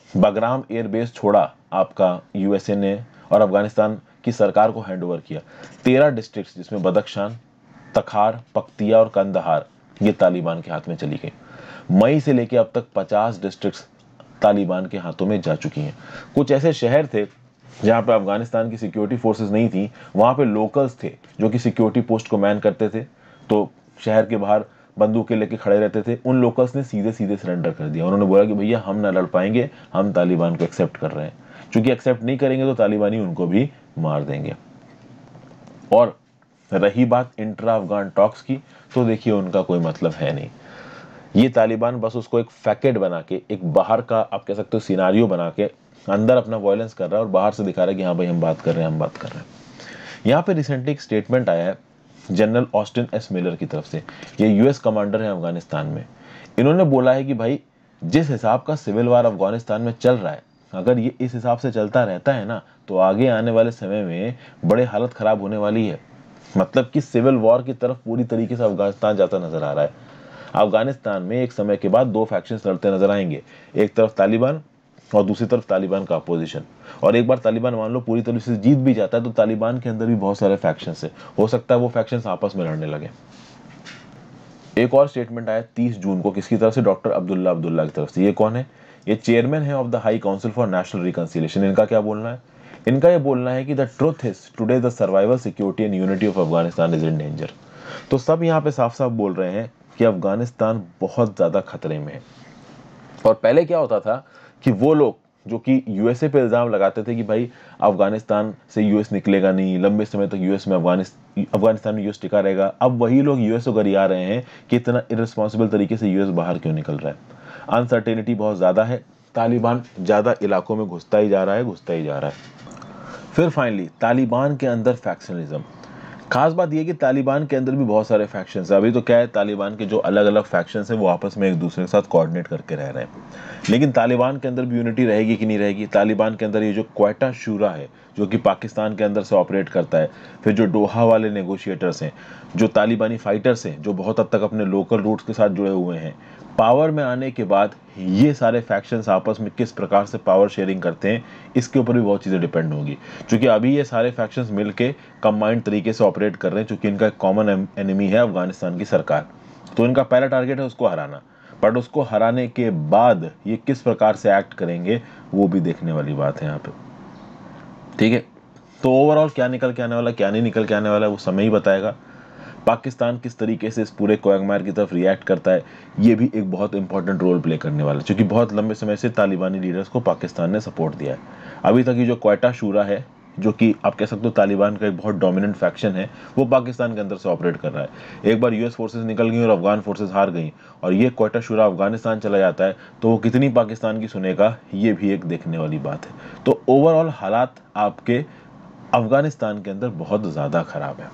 बगराम एयरबेस छोड़ा आपका यूएसए ने और अफगानिस्तान की सरकार को हैंडओवर किया, 13 डिस्ट्रिक्ट्स जिसमें बदख्शान, तखार, पख्तिया और कंदहार ये तालिबान के हाथ में चली गई। मई से लेकर अब तक 50 डिस्ट्रिक्ट्स तालिबान के हाथों में जा चुकी हैं। कुछ ऐसे शहर थे जहां पे अफगानिस्तान की सिक्योरिटी फोर्सेस नहीं थी, वहां पे लोकल्स थे जो कि सिक्योरिटी पोस्ट को मैन करते थे, तो शहर के बाहर बंदूकें लेके खड़े रहते थे। उन लोकल्स ने सीधे सीधे सरेंडर कर दिया। उन्होंने बोला कि भैया हम ना लड़ पाएंगे, हम तालिबान को एक्सेप्ट कर रहे हैं। क्योंकि एक्सेप्ट नहीं करेंगे तो तालिबानी उनको भी मार देंगे। और रही बात इंट्रा अफगान टॉक्स की, तो देखिए उनका कोई मतलब है नहीं। ये तालिबान बस उसको एक फैकेट बना के, एक बाहर का आप कह सकते हो सिनारियो बना के अंदर अपना वायलेंस कर रहा है और बाहर से दिखा रहा है कि हाँ भाई हम बात कर रहे हैं, हम बात कर रहे हैं। यहाँ पे रिसेंटली एक स्टेटमेंट आया है जनरल ऑस्टिन एस मिलर की तरफ से। ये यूएस कमांडर है अफगानिस्तान में। इन्होंने बोला है कि भाई जिस हिसाब का सिविल वार अफगानिस्तान में चल रहा है, अगर ये इस हिसाब से चलता रहता है ना तो आगे आने वाले समय में बड़े हालत खराब होने वाली है। मतलब कि सिविल वॉर की तरफ पूरी तरीके से अफगानिस्तान जाता नजर आ रहा है। अफगानिस्तान में एक समय के बाद दो फैक्शंस लड़ते नजर आएंगे, एक तरफ तालिबान और दूसरी तरफ तालिबान का अपोजिशन। और एक बार तालिबान मान लो पूरी तरह से जीत भी जाता है तो तालिबान के अंदर भी बहुत सारे फैक्शंस है, हो सकता है वो फैक्शंस आपस में लड़ने लगे। एक और स्टेटमेंट आया 30 जून को, किसकी तरफ से? डॉक्टर अब्दुल्ला की तरफ से। ये कौन है? ये चेयरमैन है of the high council for national reconciliation. इनका क्या बोलना है? इनका ये बोलना है कि the truth is today the survival, security and unity of Afghanistan is in danger. तो सब यहाँ पे साफ साफ बोल रहे हैं कि अफगानिस्तान बहुत ज्यादा खतरे में है। और पहले क्या होता था कि वो लोग जो कि यूएसए पे इल्जाम लगाते थे कि भाई अफगानिस्तान से यूएस निकलेगा नहीं, लंबे समय तक यूएस में अफगानिस्तान में यूएस टिका रहेगा, अब वही लोग यूएस को गरिया रहे हैं कि इतना इररिस्पॉन्सिबल तरीके से यूएस बाहर क्यों निकल रहा है। अनसर्टेनिटी बहुत ज्यादा है, तालिबान ज्यादा इलाकों में घुसता ही जा रहा है। फिर फाइनली तालिबान के अंदर फैक्शनलिज्म। खास बात यह कि तालिबान के अंदर भी बहुत सारे फैक्शंस हैं। अभी तो क्या है, तालिबान के जो अलग अलग फैक्शंस हैं वो आपस में एक दूसरे के साथ कोऑर्डिनेट करके रह रहे हैं। लेकिन तालिबान के अंदर भी यूनिटी रहेगी कि नहीं रहेगी? तालिबान के अंदर ये जो क्वेटा शूरा है जो कि पाकिस्तान के अंदर से ऑपरेट करता है, फिर जो डोहा वाले नेगोशिएटर्स हैं, जो तालिबानी फाइटर्स हैं जो बहुत हद तक अपने लोकल रूट्स के साथ जुड़े हुए हैं, पावर में आने के बाद ये सारे फैक्शंस आपस में किस प्रकार से पावर शेयरिंग करते हैं, इसके ऊपर भी बहुत चीज़ें डिपेंड होंगी। क्योंकि अभी ये सारे फैक्शंस मिलके कंबाइंड तरीके से ऑपरेट कर रहे हैं, क्योंकि इनका एक कॉमन एनिमी है अफगानिस्तान की सरकार। तो इनका पहला टारगेट है उसको हराना, बट उसको हराने के बाद ये किस प्रकार से एक्ट करेंगे वो भी देखने वाली बात है यहाँ पे। ठीक है, तो ओवरऑल क्या निकल के आने वाला, क्या नहीं निकल के आने वाला, वो समय ही बताएगा। पाकिस्तान किस तरीके से इस पूरे क्वागमायर की तरफ रिएक्ट करता है, ये भी एक बहुत इंपॉर्टेंट रोल प्ले करने वाला है, क्योंकि बहुत लंबे समय से तालिबानी लीडर्स को पाकिस्तान ने सपोर्ट दिया है। अभी तक ये जो क्वेटा शूरा है, जो कि आप कह सकते हो तालिबान का एक बहुत डोमिनेंट फैक्शन है, वो पाकिस्तान के अंदर से ऑपरेट कर रहा है। एक बार यूएस फोर्सेस निकल गई और अफगान फोर्सेस हार गई और ये क्वेटा शूरा अफगानिस्तान चला जाता है, तो वो कितनी पाकिस्तान की सुनेगा, ये भी एक देखने वाली बात है। तो ओवरऑल हालात आपके अफगानिस्तान के अंदर बहुत ज़्यादा ख़राब है,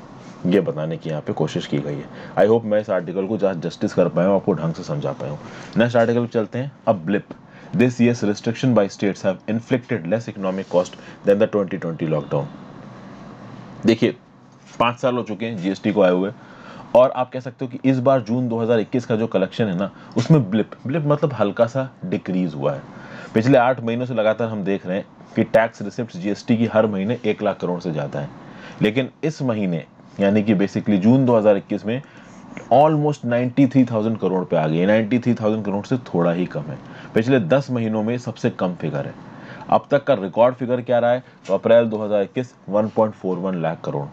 ये बताने की यहाँ पे कोशिश की गई है। आई होप मैं इस आर्टिकल को जहाँ जस्टिस कर पाया हूँ, आपको ढंग से समझा पाया हूँ। नेक्स्ट आर्टिकल पे चलते हैं। अब blip, this year's restriction by states have inflicted less economic cost than the 2020 lockdown. देखिए 5 साल हो चुके हैं जीएसटी को आए हुए, और आप कह सकते हो कि इस बार जून 2021 का जो कलेक्शन है ना, उसमें ब्लिप मतलब हल्का सा डिक्रीज हुआ है। पिछले 8 महीनों से लगातार हम देख रहे हैं कि टैक्स रिसिप्ट जीएसटी की हर महीने 1 लाख करोड़ से ज़्यादा है, लेकिन इस महीने यानी कि बेसिकली जून 2021 में ऑलमोस्ट 93,000 करोड़ पे आ गई है। 93,000 करोड़ से थोड़ा ही कम है, पिछले 10 महीनों में सबसे कम फिगर है। अब तक का रिकॉर्ड फिगर क्या रहा है, तो अप्रैल 2021 1.41 लाख करोड़,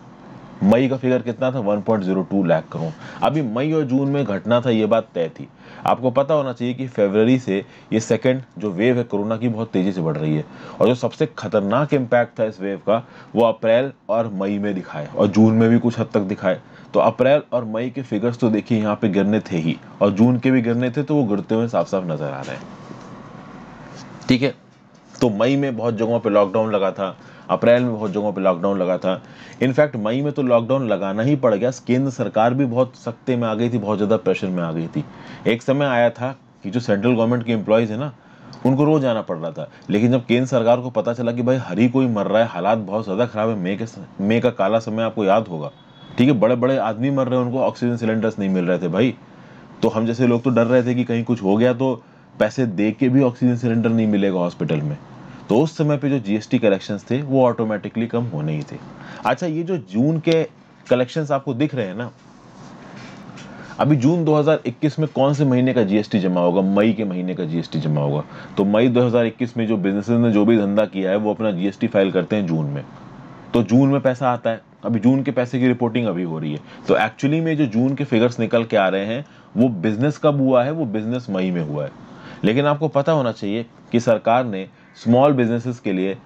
मई का फिगर कितना था 1.02 लाख करोड़। अभी मई और जून में घटना था, ये बात तय थी। आपको पता होना चाहिए कि फरवरी से ये सेकंड जो वेव है कोरोना की बहुत तेजी से बढ़ रही है, और जो सबसे खतरनाक इम्पैक्ट था इस वेव का वो अप्रैल और मई में दिखाए, और जून में भी कुछ हद तक दिखाए। तो अप्रैल और मई के फिगर्स तो देखिए यहाँ पे गिरने थे ही, और जून के भी गिरने थे, तो वो गिरते हुए साफ साफ नजर आ रहे हैं। ठीक है, तो मई में बहुत जगहों पे लॉकडाउन लगा था, अप्रैल में बहुत जगहों पे लॉकडाउन लगा था। इनफैक्ट मई में तो लॉकडाउन लगाना ही पड़ गया, केंद्र सरकार भी बहुत सख्ते में आ गई थी, बहुत ज़्यादा प्रेशर में आ गई थी। एक समय आया था कि जो सेंट्रल गवर्नमेंट के एम्प्लॉयज़ है ना, उनको रोज आना पड़ रहा था, लेकिन जब केंद्र सरकार को पता चला कि भाई हर ही कोई मर रहा है, हालात बहुत ज़्यादा खराब है, मई का काला समय आपको याद होगा, ठीक है, बड़े बड़े आदमी मर रहे हैं, उनको ऑक्सीजन सिलेंडर्स नहीं मिल रहे थे भाई। तो हम जैसे लोग तो डर रहे थे कि कहीं कुछ हो गया तो पैसे दे के भी ऑक्सीजन सिलेंडर नहीं मिलेगा हॉस्पिटल में। तो उस समय पे जो जीएसटी कलेक्शंस थे वो ऑटोमेटिकली कम होने ही थे। अच्छा, ये जो जून के कलेक्शंस आपको दिख रहे हैं ना, अभी जून 2021 में कौन से महीने का जीएसटी जमा होगा, मई के महीने का जीएसटी जमा होगा। तो मई 2021 में जो बिजनेसेस ने जो भी धंधा किया है वो अपना जीएसटी फाइल करते हैं जून में, तो जून में पैसा आता है। अभी जून के पैसे की रिपोर्टिंग अभी हो रही है, तो एक्चुअली में जो जून के फिगर्स निकल के आ रहे हैं वो बिजनेस कब हुआ है, वो बिजनेस मई में हुआ है। लेकिन आपको पता होना चाहिए कि सरकार ने स्मॉल बिजनेसेस के लिए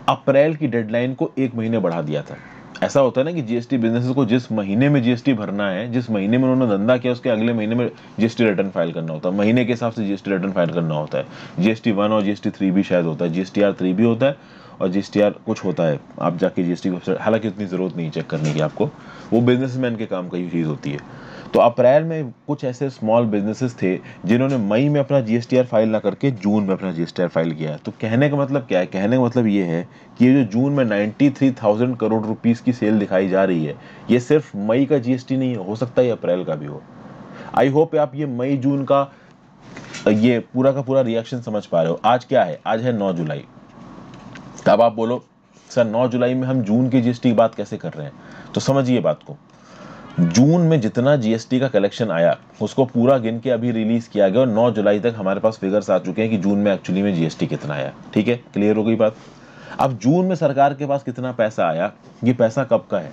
अप्रैल की डेडलाइन को 1 महीने बढ़ा दिया था। ऐसा होता है ना कि जीएसटी बिजनेसेस को जिस महीने में जीएसटी भरना है, जिस महीने में उन्होंने धंधा किया, उसके अगले महीने में जीएसटी रिटर्न फाइल करना होता है, महीने के हिसाब से जीएसटी रिटर्न फाइल करना होता है। जीएसटी 1 और जीएसटी 3 भी शायद होता है, जीएसटीआर 3 भी होता है और जीएसटीआर कुछ होता है, आप जाके जीएसटी वेबसाइट, हालांकि उतनी जरूरत नहीं चेक करने की आपको, वो बिजनेसमैन के काम का ही चीज होती है। तो अप्रैल में कुछ ऐसे स्मॉल बिजनेसेस थे जिन्होंने मई में अपना जीएसटीआर फाइल ना करके जून में अपना जीएसटीआर फाइल किया। तो कहने का मतलब क्या है, कहने का मतलब ये है कि ये जो जून में 93,000 करोड़ रुपीस की सेल दिखाई जा रही है, ये सिर्फ मई का जीएसटी नहीं हो सकता, ये अप्रैल का भी हो। आई होप आप ये मई जून का ये पूरा का पूरा रिएक्शन समझ पा रहे हो। आज क्या है, आज है 9 जुलाई। अब आप बोलो सर 9 जुलाई में हम जून की जीएसटी की बात कैसे कर रहे हैं, तो समझिए बात को। जून में जितना जीएसटी का कलेक्शन आया उसको पूरा गिन के अभी रिलीज किया गया, और 9 जुलाई तक हमारे पास फिगर्स आ चुके हैं कि जून में एक्चुअली में जीएसटी कितना आया। ठीक है, क्लियर हो गई बात। अब जून में सरकार के पास कितना पैसा आया, ये पैसा कब का है,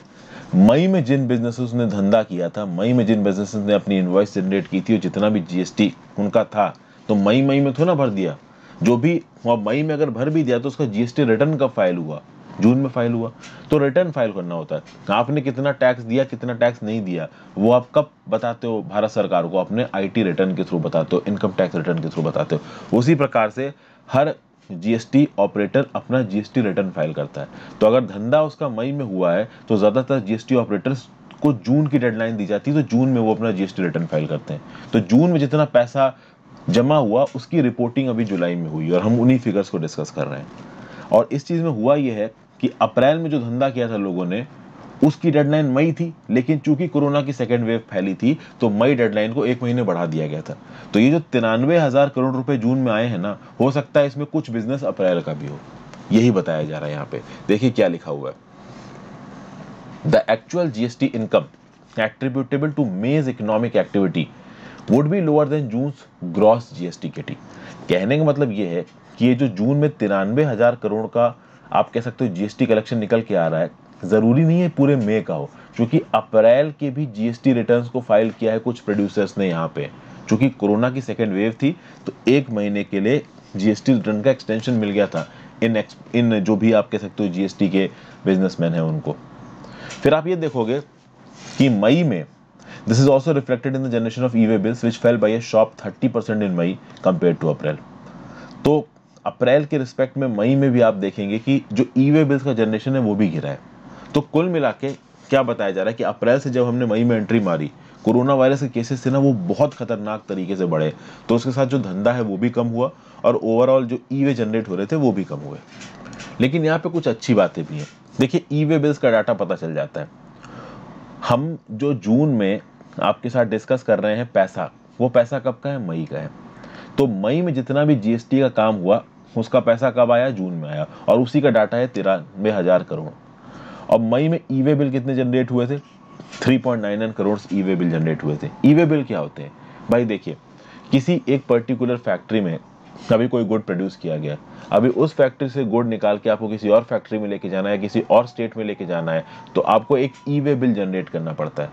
मई में जिन बिजनेसेस ने धंधा किया था, मई में जिन बिजनेसेस ने अपनी इनवॉइस जनरेट की थी और जितना भी जीएसटी उनका था, तो मई में थोड़ा ना भर दिया, जो भी मई में अगर भर भी दिया तो उसका जीएसटी रिटर्न कब फाइल हुआ, जून में फाइल हुआ। तो रिटर्न फाइल करना होता है, आपने कितना टैक्स दिया कितना टैक्स नहीं दिया, वो आप कब बताते हो भारत सरकार को, अपने आईटी रिटर्न के थ्रू बताते हो, इनकम टैक्स रिटर्न के थ्रू बताते हो। उसी प्रकार से हर जीएसटी ऑपरेटर अपना जीएसटी रिटर्न फाइल करता है। तो अगर धंधा उसका मई में हुआ है तो ज़्यादातर जीएसटी ऑपरेटर्स को जून की डेडलाइन दी जाती है, तो जून में वो अपना जीएसटी रिटर्न फाइल करते हैं। तो जून में जितना पैसा जमा हुआ उसकी रिपोर्टिंग अभी जुलाई में हुई और हम उन्हीं फिगर्स को डिस्कस कर रहे हैं। और इस चीज़ में हुआ ये है कि अप्रैल में जो धंधा किया था लोगों ने, उसकी डेडलाइन मई थी, लेकिन चूंकि कोरोना की सेकेंड वेव फैली थी तो मई डेडलाइन को 1 महीने बढ़ा दिया गया था। तो ये जो 93,000 करोड़ रुपए जून में आए हैं ना, हो सकता है इसमें कुछ बिजनेस अप्रैल का भी हो, यही बताया जा रहा है यहाँ पे। देखिए क्या लिखा हुआ है, the actual GST income attributable to May's economic activity would be lower than June gross GST के टी। कहने का मतलब ये है कि ये जो जून में 93,000 करोड़ का आप कह सकते हो जीएसटी कलेक्शन निकल के आ रहा है, जरूरी नहीं है पूरे मई का हो, क्योंकि अप्रैल के भी जीएसटी रिटर्न्स को फाइल किया है कुछ प्रोड्यूसर्स ने यहाँ पे। क्योंकि कोरोना की सेकेंड वेव थी तो 1 महीने के लिए जीएसटी रिटर्न का एक्सटेंशन मिल गया था इन जो भी आप कह सकते हो जीएसटी के बिजनेसमैन हैं उनको। फिर आप ये देखोगे कि मई में this is also reflected in the generation of e way bills which fell by a sharp 30% in May compare to April. तो अप्रैल के रिस्पेक्ट में मई में भी आप देखेंगे कि जो ई-वे बिल्स का जनरेशन है वो भी गिरा है। तो कुल मिला के क्या बताया जा रहा है कि अप्रैल से जब हमने मई में एंट्री मारी, कोरोना वायरस के केसेस थे ना वो बहुत खतरनाक तरीके से बढ़े, तो उसके साथ जो धंधा है वो भी कम हुआ और ओवरऑल जो ई-वे जनरेट हो रहे थे वो भी कम हुए। लेकिन यहाँ पे कुछ अच्छी बातें भी हैं। देखिए ई-वे बिल्स का डाटा पता चल जाता है। हम जो जून में आपके साथ डिस्कस कर रहे हैं पैसा, वो पैसा कब का है? मई का है। तो मई में जितना भी जीएसटी का काम हुआ उसका पैसा कब आया? जून में आया, और उसी का डाटा है 93,000 करोड़। और मई में ई-वे बिल कितने जनरेट हुए थे? 3.99 करोड़ ई-वे बिल जनरेट हुए थे। ई-वे बिल क्या होते हैं भाई? देखिए, किसी एक पर्टिकुलर फैक्ट्री में अभी कोई गुड प्रोड्यूस किया गया, अभी उस फैक्ट्री से गुड निकाल के आपको किसी और फैक्ट्री में लेके जाना है, किसी और स्टेट में लेके जाना है, तो आपको एक ई-वे बिल जनरेट करना पड़ता है,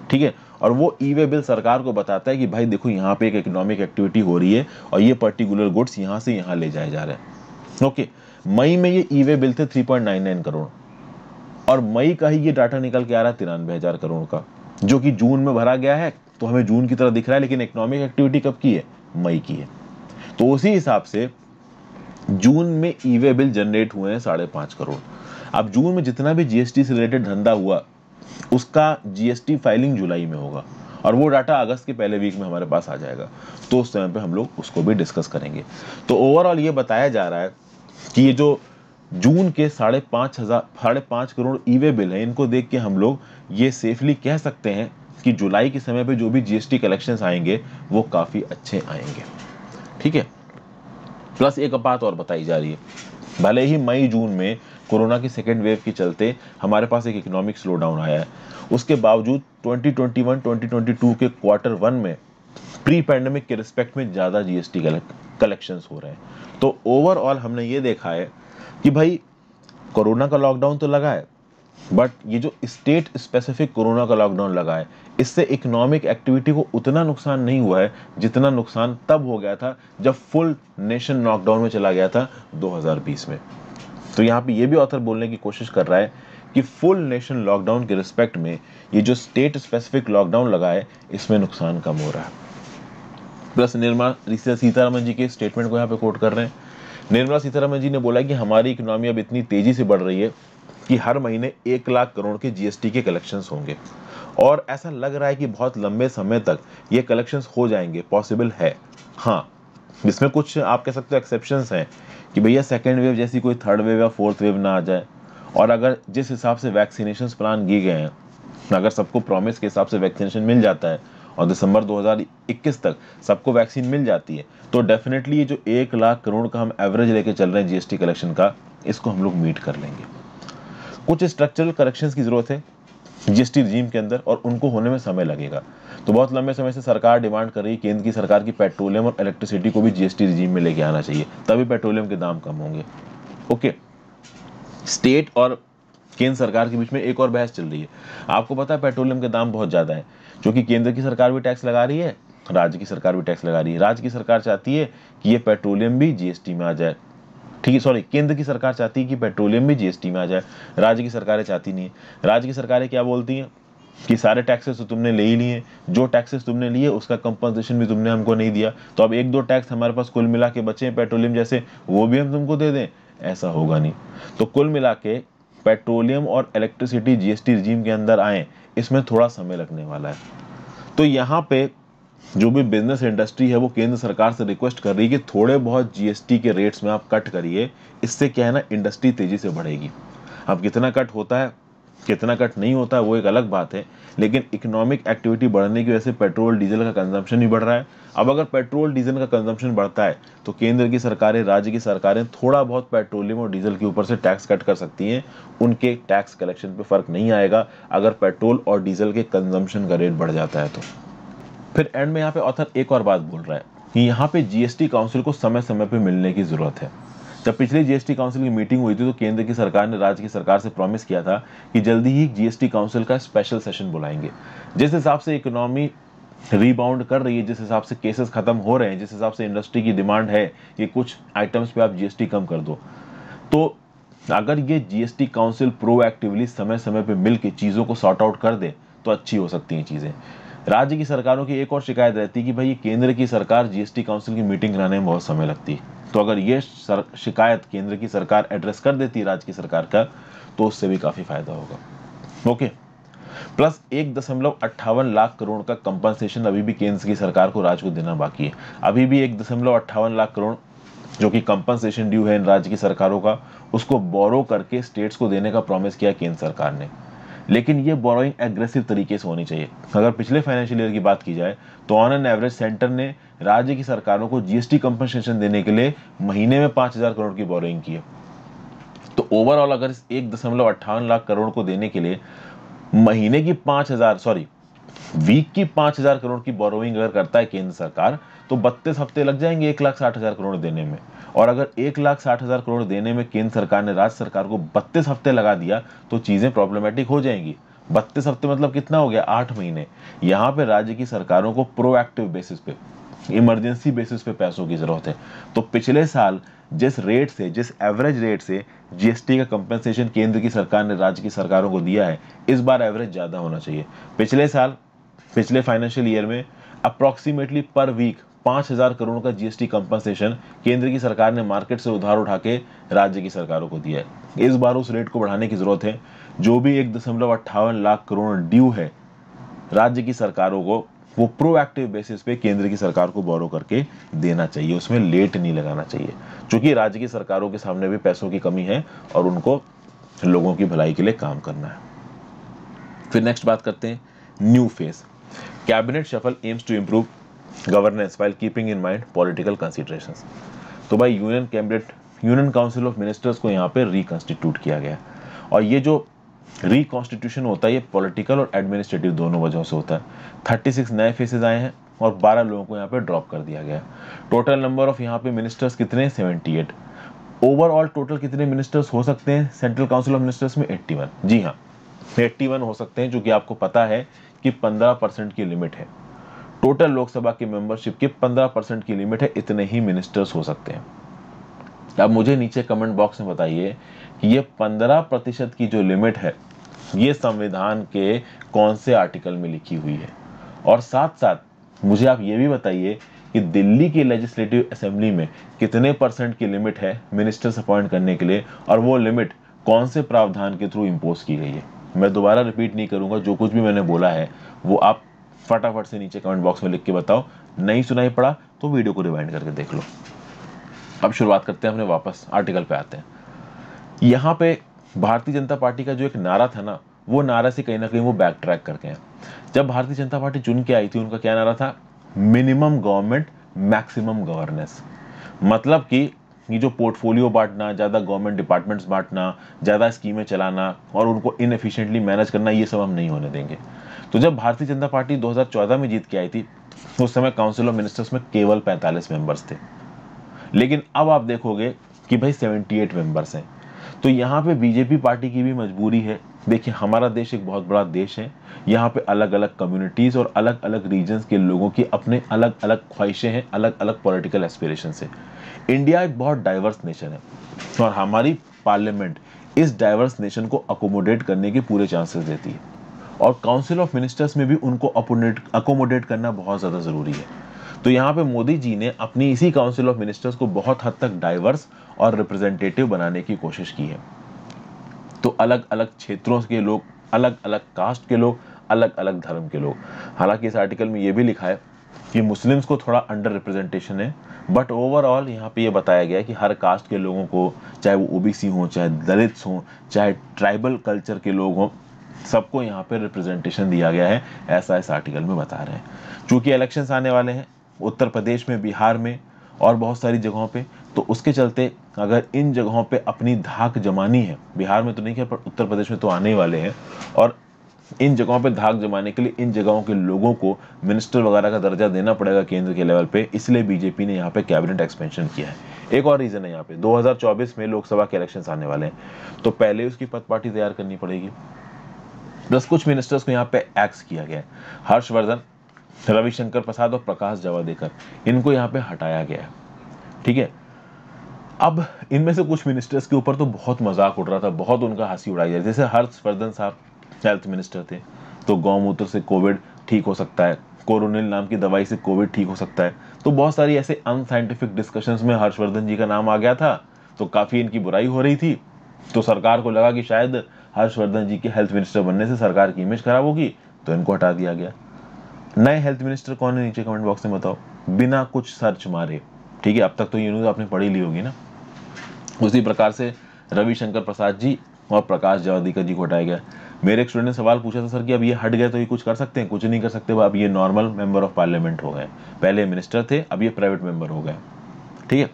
ठीक है। और वो ई-वे बिल सरकार को बताता है कि भाई देखो यहाँ पे एक इकोनॉमिक एक्टिविटी हो रही है और ये पर्टिकुलर गुड्स यहाँ से यहाँ ले जाए जा रहे हैं। ओके, मई में ये ई-वे बिल थे 3.99 करोड़, और मई का ही ये डाटा निकल के आ रहा है 93,000 करोड़ का, जो कि जून में भरा गया है तो हमें जून की तरह दिख रहा है, लेकिन इकोनॉमिक एक्टिविटी कब की है? मई की है। तो उसी हिसाब से जून में ई-वे बिल जनरेट हुए हैं 5.5 करोड़। अब जून में जितना भी जीएसटी से रिलेटेड धंधा हुआ उसका जीएसटी फाइलिंग जुलाई में होगा, और वो डाटा अगस्त के पहले वीक में हमारे पास आ जाएगा, तो उस समय पे हम लोग उसको भी डिस्कस करेंगे। तो ओवरऑल ये बताया जा रहा है कि ये जो जून के 5.5 करोड़ ई-वे बिल है, इनको देख के हम लोग ये सेफली कह सकते हैं कि जुलाई के समय पे जो भी जीएसटी कलेक्शंस आएंगे वो काफी अच्छे आएंगे, ठीक है। प्लस एक बात और बताई जा रही है, भले ही मई जून में कोरोना की सेकेंड वेव के चलते हमारे पास एक इकोनॉमिक स्लो डाउन आया है, उसके बावजूद 2021-2022 के Q1 में प्री पैंडेमिक के रिस्पेक्ट में ज्यादा जीएसटी कलेक्शंस हो रहे हैं। तो ओवरऑल हमने ये देखा है कि भाई कोरोना का लॉकडाउन तो लगा है, बट ये जो स्टेट स्पेसिफिक कोरोना का लॉकडाउन लगा है, इससे इकोनॉमिक एक्टिविटी को उतना नुकसान नहीं हुआ है जितना नुकसान तब हो गया था जब फुल नेशन लॉकडाउन में चला गया था 2020 में। तो यहाँ पे ये भी ऑथर बोलने की कोशिश कर रहा है कि फुल नेशन लॉकडाउन के रिस्पेक्ट में ये जो स्टेट स्पेसिफिक लॉकडाउन लगा है इसमें नुकसान कम हो रहा है। प्लस निर्मला सीतारमण जी के स्टेटमेंट को यहाँ पे कोट कर रहे हैं। निर्मला सीतारमण जी ने बोला कि हमारी इकोनॉमी अब इतनी तेजी से बढ़ रही है कि हर महीने 1 लाख करोड़ के जीएसटी के कलेक्शंस होंगे, और ऐसा लग रहा है कि बहुत लंबे समय तक ये कलेक्शंस हो जाएंगे, पॉसिबल है। हाँ, इसमें कुछ आप कह सकते हो एक्सेप्शंस हैं कि भैया सेकेंड वेव जैसी कोई थर्ड वेव या फोर्थ वेव ना आ जाए, और अगर जिस हिसाब से वैक्सीनेशन प्लान किए गए हैं, अगर सबको प्रॉमिस के हिसाब से वैक्सीनेशन मिल जाता है और दिसंबर 2021 तक सबको वैक्सीन मिल जाती है, तो डेफिनेटली ये जो 1 लाख करोड़ का हम एवरेज लेके चल रहे हैं जीएसटी कलेक्शन का, इसको हम लोग मीट कर लेंगे। कुछ स्ट्रक्चरल करेक्शंस की जरूरत है जीएसटी रिजीम के अंदर, और उनको होने में समय लगेगा। तो बहुत लंबे समय से सरकार डिमांड कर रही है केंद्र की सरकार की पेट्रोलियम और इलेक्ट्रिसिटी को भी जीएसटी रिजीम में लेके आना चाहिए, तभी पेट्रोलियम के दाम कम होंगे। ओके, स्टेट और केंद्र सरकार के बीच में एक और बहस चल रही है। आपको पता है पेट्रोलियम के दाम बहुत ज्यादा है, क्योंकि केंद्र की सरकार भी टैक्स लगा रही है, राज्य की सरकार भी टैक्स लगा रही है। राज्य की सरकार चाहती है कि ये पेट्रोलियम भी जीएसटी में आ जाए, ठीक है, सॉरी, केंद्र की सरकार चाहती है कि पेट्रोलियम भी जीएसटी में आ जाए, राज्य की सरकारें चाहती नहीं है। राज्य की सरकारें क्या बोलती हैं कि सारे टैक्सेस तो तुमने ले ही लिए, जो टैक्सेस तुमने लिए उसका कंपनसेशन भी तुमने हमको नहीं दिया, तो अब एक दो टैक्स हमारे पास कुल मिला के बचे पेट्रोलियम जैसे, वो भी हम तुमको दे दें, ऐसा होगा नहीं। तो कुल मिला के पेट्रोलियम और इलेक्ट्रिसिटी जीएसटी रिजीम के अंदर आए, इसमें थोड़ा समय लगने वाला है। तो यहाँ पे जो भी बिजनेस इंडस्ट्री है वो केंद्र सरकार से रिक्वेस्ट कर रही है कि थोड़े बहुत जीएसटी के रेट्स में आप कट करिए, इससे क्या है ना, इंडस्ट्री तेजी से बढ़ेगी। अब कितना कट होता है कितना कट नहीं होता है वो एक अलग बात है, लेकिन इकोनॉमिक एक्टिविटी बढ़ने की वजह से पेट्रोल डीजल का कंजम्पशन भी बढ़ रहा है। अब अगर पेट्रोल डीजल का कंजम्पशन बढ़ता है तो केंद्र की सरकारें, राज्य की सरकारें थोड़ा बहुत पेट्रोलियम और डीजल के ऊपर से टैक्स कट कर सकती हैं। उनके टैक्स कलेक्शन पे फर्क नहीं आएगा अगर पेट्रोल और डीजल के कंजम्पशन का रेट बढ़ जाता है तो। फिर एंड में यहाँ पे ऑथर एक और बात बोल रहा है कि यहाँ पे जीएसटी काउंसिल को समय समय पे मिलने की जरूरत है। जब पिछली जीएसटी काउंसिल की मीटिंग हुई थी तो केंद्र की सरकार ने राज्य की सरकार से प्रॉमिस किया था कि जल्दी ही जीएसटी काउंसिल का स्पेशल सेशन बुलाएंगे। जिस हिसाब से इकोनॉमी रीबाउंड कर रही है, जिस हिसाब से केसेस खत्म हो रहे हैं, जिस हिसाब से इंडस्ट्री की डिमांड है कि कुछ आइटम्स पे आप जीएसटी कम कर दो, तो अगर ये जीएसटी काउंसिल प्रोएक्टिवली समय समय पे मिल के चीज़ों को सॉर्ट आउट कर दे तो अच्छी हो सकती हैं चीज़ें। राज्य की सरकारों की एक और शिकायत रहती है कि भाई ये केंद्र की सरकार जीएसटी काउंसिल की मीटिंग कराने में बहुत समय लगती है। तो अगर ये शिकायत केंद्र की सरकार एड्रेस कर देती है राज्य की सरकार का, तो उससे भी काफ़ी फायदा होगा। ओके, प्लस 1.58 लाख करोड़ का कंपनसेशन अभी भी केंद्र की सरकार को राज्य को देना बाकी है। अभी भी 1.58 लाख करोड़ जो कि कंपनसेशन ड्यू है इन राज्य की सरकारों का, उसको बोरो करके स्टेट्स को देने का प्रॉमिस किया केंद्र सरकार ने। लेकिन ये बोरोइंग एग्रेसिव तरीके से होनी चाहिए। अगर पिछले फाइनेंशियल ईयर की बात की जाए तो ऑन एन एवरेज सेंटर ने राज्य की सरकारों को जीएसटी कंपनसेशन देने के लिए महीने में 5,000 करोड़ की बोरोइंग की है। तो ओवरऑल अगर इस 1.58 लाख करोड़ को देने के लिए महीने की 5,000 वीक की 5,000 करोड़ की बोरोइंग अगर करता है केंद्र सरकार, तो 32 हफ्ते लग जाएंगे 1,60,000 करोड़ देने में। और अगर 1,60,000 करोड़ देने में केंद्र सरकार ने राज्य सरकार को 32 हफ्ते लगा दिया तो चीजें प्रॉब्लमेटिक हो जाएंगी। 32 हफ्ते मतलब कितना हो गया, 8 महीने। यहाँ पे राज्य की सरकारों को प्रोएक्टिव बेसिस पे, इमरजेंसी बेसिस पे पैसों की जरूरत है। तो पिछले साल जिस रेट से, जिस एवरेज रेट से जीएसटी का कंपनसेशन केंद्र की सरकार ने राज्य की सरकारों को दिया है, इस बार एवरेज ज्यादा होना चाहिए। पिछले फाइनेंशियल ईयर में अप्रोक्सीमेटली पर वीक 5,000 करोड़ का जीएसटी कंपनसेशन केंद्र की सरकार ने मार्केट से उधार उठा के राज्य की सरकारों को दिया है। इस बार उस रेट को बढ़ाने की जरूरत है। जो भी 1.58 लाख करोड़ ड्यू है राज्य की सरकारों को, वो प्रोएक्टिव बेसिस पे केंद्र की सरकार को बोरो करके देना चाहिए, उसमें लेट नहीं लगाना चाहिए, क्योंकि राज्य की सरकारों के सामने भी पैसों की कमी है और उनको लोगों की भलाई के लिए काम करना है। फिर नेक्स्ट बात करते हैं new phase. Cabinet shuffle aims to improve governance while keeping in mind political considerations. तो भाई यूनियन काउंसिल ऑफ मिनिस्टर्स को यहाँ पे रिकॉन्स्टिट्यूट किया गया, और ये जो रिकॉन्स्टिट्यूशन होता है ये पॉलिटिकल और एडमिनिस्ट्रेटिव दोनों वजहों से होता है। 36 नए फेसेस आए हैं और 12 लोगों को यहाँ पे ड्रॉप कर दिया गया। टोटल नंबर ऑफ यहाँ पे मिनिस्टर्स कितने, 78। ओवरऑल टोटल कितने मिनिस्टर्स हो सकते हैं सेंट्रल काउंसिल ऑफ मिनिस्टर्स में, 81। जी हाँ, 81 हो सकते हैं, जो कि आपको पता है कि 15% की लिमिट है। टोटल लोकसभा की मेंबरशिप की 15% की लिमिट है, इतने ही मिनिस्टर्स हो सकते हैं। अब मुझे नीचे कमेंट बॉक्स में बताइए कि ये 15% की जो लिमिट है ये संविधान के कौन से आर्टिकल में लिखी हुई है, और साथ साथ मुझे आप ये भी बताइए कि दिल्ली की लेजिस्लेटिव असेंबली में कितने % की लिमिट है मिनिस्टर्स अपॉइंट करने के लिए, और वो लिमिट कौन से प्रावधान के थ्रू इंपोज की गई है। मैं दोबारा रिपीट नहीं करूंगा, जो कुछ भी मैंने बोला है वो आप फटाफट से नीचे कमेंट बॉक्स में लिख के बताओ। नहीं सुनाई पड़ा तो वीडियो को रिवाइंड करके देख लो। अब शुरुआत करते हैं, अपने वापस आर्टिकल पे आते हैं। यहाँ पे भारतीय जनता पार्टी का जो एक नारा था ना, वो नारा से कहीं ना कहीं वो बैक ट्रैक करके हैं। जब भारतीय जनता पार्टी चुन के आई थी, उनका क्या नारा था, मिनिमम गवर्नमेंट मैक्सिमम गवर्नेंस। मतलब कि ये जो पोर्टफोलियो बांटना, ज़्यादा गवर्नमेंट डिपार्टमेंट्स बांटना, ज़्यादा स्कीमें चलाना और उनको इनएफिशिएंटली मैनेज करना, ये सब हम नहीं होने देंगे। तो जब भारतीय जनता पार्टी 2014 में जीत के आई थी, उस समय काउंसिल ऑफ मिनिस्टर्स में केवल 45 मेंबर्स थे, लेकिन अब आप देखोगे कि भाई 78 मेंबर्स हैं। तो यहाँ पे बीजेपी पार्टी की भी मजबूरी है। देखिए, हमारा देश एक बहुत बड़ा देश है, यहाँ पे अलग अलग कम्युनिटीज और अलग अलग रीजन्स के लोगों की अपने अलग अलग ख्वाहिशें हैं, अलग अलग पॉलिटिकल एस्पिरेशंस है। इंडिया एक बहुत डाइवर्स नेशन है और हमारी पार्लियामेंट इस डाइवर्स नेशन को अकोमोडेट करने के पूरे चांसेस देती है। और काउंसिल ऑफ मिनिस्टर्स में भी उनको अकोमोडेट करना बहुत ज़्यादा ज़रूरी है। तो यहाँ पे मोदी जी ने अपनी इसी काउंसिल ऑफ मिनिस्टर्स को बहुत हद तक डाइवर्स और रिप्रेजेंटेटिव बनाने की कोशिश की है। तो अलग अलग क्षेत्रों के लोग, अलग अलग कास्ट के लोग, अलग अलग धर्म के लोग। हालांकि इस आर्टिकल में ये भी लिखा है कि मुस्लिम्स को थोड़ा अंडर रिप्रेजेंटेशन है, बट ओवरऑल यहाँ पे ये बताया गया है कि हर कास्ट के लोगों को, चाहे वो ओबीसी हों, चाहे दलित्स हों, चाहे ट्राइबल कल्चर के लोग हों, सबको यहाँ पे रिप्रेजेंटेशन दिया गया है, ऐसा इस आर्टिकल में बता रहे हैं। चूंकि इलेक्शंस आने वाले हैं उत्तर प्रदेश में, बिहार में और बहुत सारी जगहों पे, तो उसके चलते अगर इन जगहों पे अपनी धाक जमानी है, बिहार में तो नहीं है पर उत्तर प्रदेश में तो आने ही वाले हैं, और इन जगहों पे धाक जमाने के लिए इन जगहों के लोगों को मिनिस्टर वगैरह का दर्जा देना पड़ेगा केंद्र के लेवल पे, इसलिए बीजेपी ने यहाँ पे कैबिनेट एक्सपेंशन किया है। एक और रीजन है यहाँ पे, 2024 में लोकसभा के इलेक्शंस आने वाले हैं, तो पहले उसकी पद पार्टी तैयार करनी पड़ेगी। प्लस कुछ मिनिस्टर्स को यहाँ पे एक्स किया गया है, हर्षवर्धन, रविशंकर प्रसाद और प्रकाश जावड़ेकर, इनको यहाँ पे हटाया गया है। ठीक है, अब इनमें से कुछ मिनिस्टर्स के ऊपर तो बहुत मजाक उड़ रहा था, बहुत उनका हंसी उड़ाई जाए। जैसे हर्षवर्धन साहब हेल्थ मिनिस्टर थे, तो गौमूत्र से कोविड ठीक हो सकता है, कोरोनिल नाम की दवाई से कोविड ठीक हो सकता है, तो बहुत सारी ऐसे अनसाइंटिफिक डिस्कशंस में हर्षवर्धन जी का नाम आ गया था, तो काफी इनकी बुराई हो रही थी। तो सरकार को लगा कि शायद हर्षवर्धन जी के हेल्थ मिनिस्टर बनने से सरकार की इमेज खराब होगी, तो इनको हटा दिया गया। नए हेल्थ मिनिस्टर कौन है नीचे कमेंट बॉक्स में बताओ, बिना कुछ सर्च मारे। ठीक है, अब तक तो ये न्यूज आपने पढ़ी ली होगी ना। उसी प्रकार से रविशंकर प्रसाद जी और प्रकाश जावड़ेकर जी को हटाया गया। मेरे एक स्टूडेंट ने सवाल पूछा था, सर कि अब ये हट गए तो ये कुछ कर सकते हैं? कुछ नहीं कर सकते, अब ये नॉर्मल मेंबर ऑफ पार्लियामेंट हो गए। पहले मिनिस्टर थे, अब ये प्राइवेट मेंबर हो गए। ठीक है,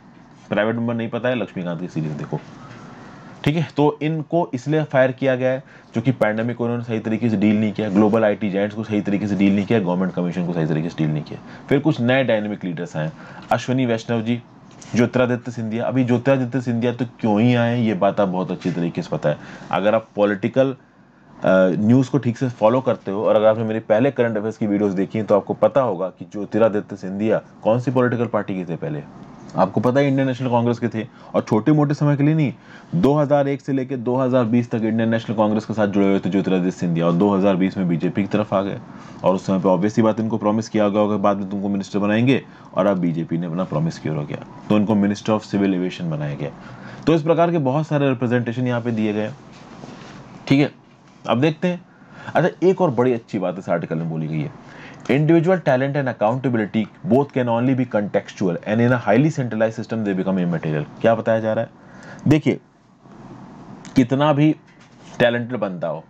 प्राइवेट मेंबर नहीं पता है, लक्ष्मीकांत की सीरीज देखो। ठीक है, तो इनको इसलिए फायर किया गया है क्योंकि पैंडेमिक को उन्होंने सही तरीके से डील नहीं किया, ग्लोबल आईटी जायंट्स को सही तरीके से डील नहीं किया, गवर्नमेंट कमीशन को सही तरीके से डील नहीं किया। फिर कुछ नए डायनेमिक लीडर्स आए, अश्विनी वैष्णव जी, ज्योतिरादित्य सिंधिया। अभी ज्योतिरादित्य सिंधिया तो क्यों ही आए, ये बात आप बहुत अच्छी तरीके से पता है। अगर आप पॉलिटिकल न्यूज़ को ठीक से फॉलो करते हो, और अगर आपने मेरे पहले करंट अफेयर्स की वीडियोस देखी हैं, तो आपको पता होगा कि ज्योतिरादित्य सिंधिया कौन सी पॉलिटिकल पार्टी के थे पहले। आपको पता है, इंडियन नेशनल कांग्रेस के थे, और छोटे मोटे समय के लिए नहीं, 2001 से लेकर 2020 तक इंडियन नेशनल कांग्रेस के साथ जुड़े हुए थे ज्योतिरादित्य सिंधिया, और 2020 में बीजेपी की तरफ आ गए। और उस समय पे ऑब्वियस ही बात, इनको प्रॉमिस किया गया होगा बाद में तुमको मिनिस्टर बनाएंगे, और अब बीजेपी ने अपना प्रॉमिस किया हो गया, तो इनको मिनिस्टर ऑफ सिविल एविएशन बनाया गया। तो इस प्रकार के बहुत सारे रिप्रेजेंटेशन यहाँ पे दिए गए। ठीक है, अब देखते हैं। अच्छा, एक और बड़ी अच्छी बात इस आर्टिकल में बोली गई है, individual talent and accountability both can only be contextual and in a highly centralized system they become immaterial। क्या बताया जा रहा है? देखिए, कितना भी टैलेंटेड बंदा हो,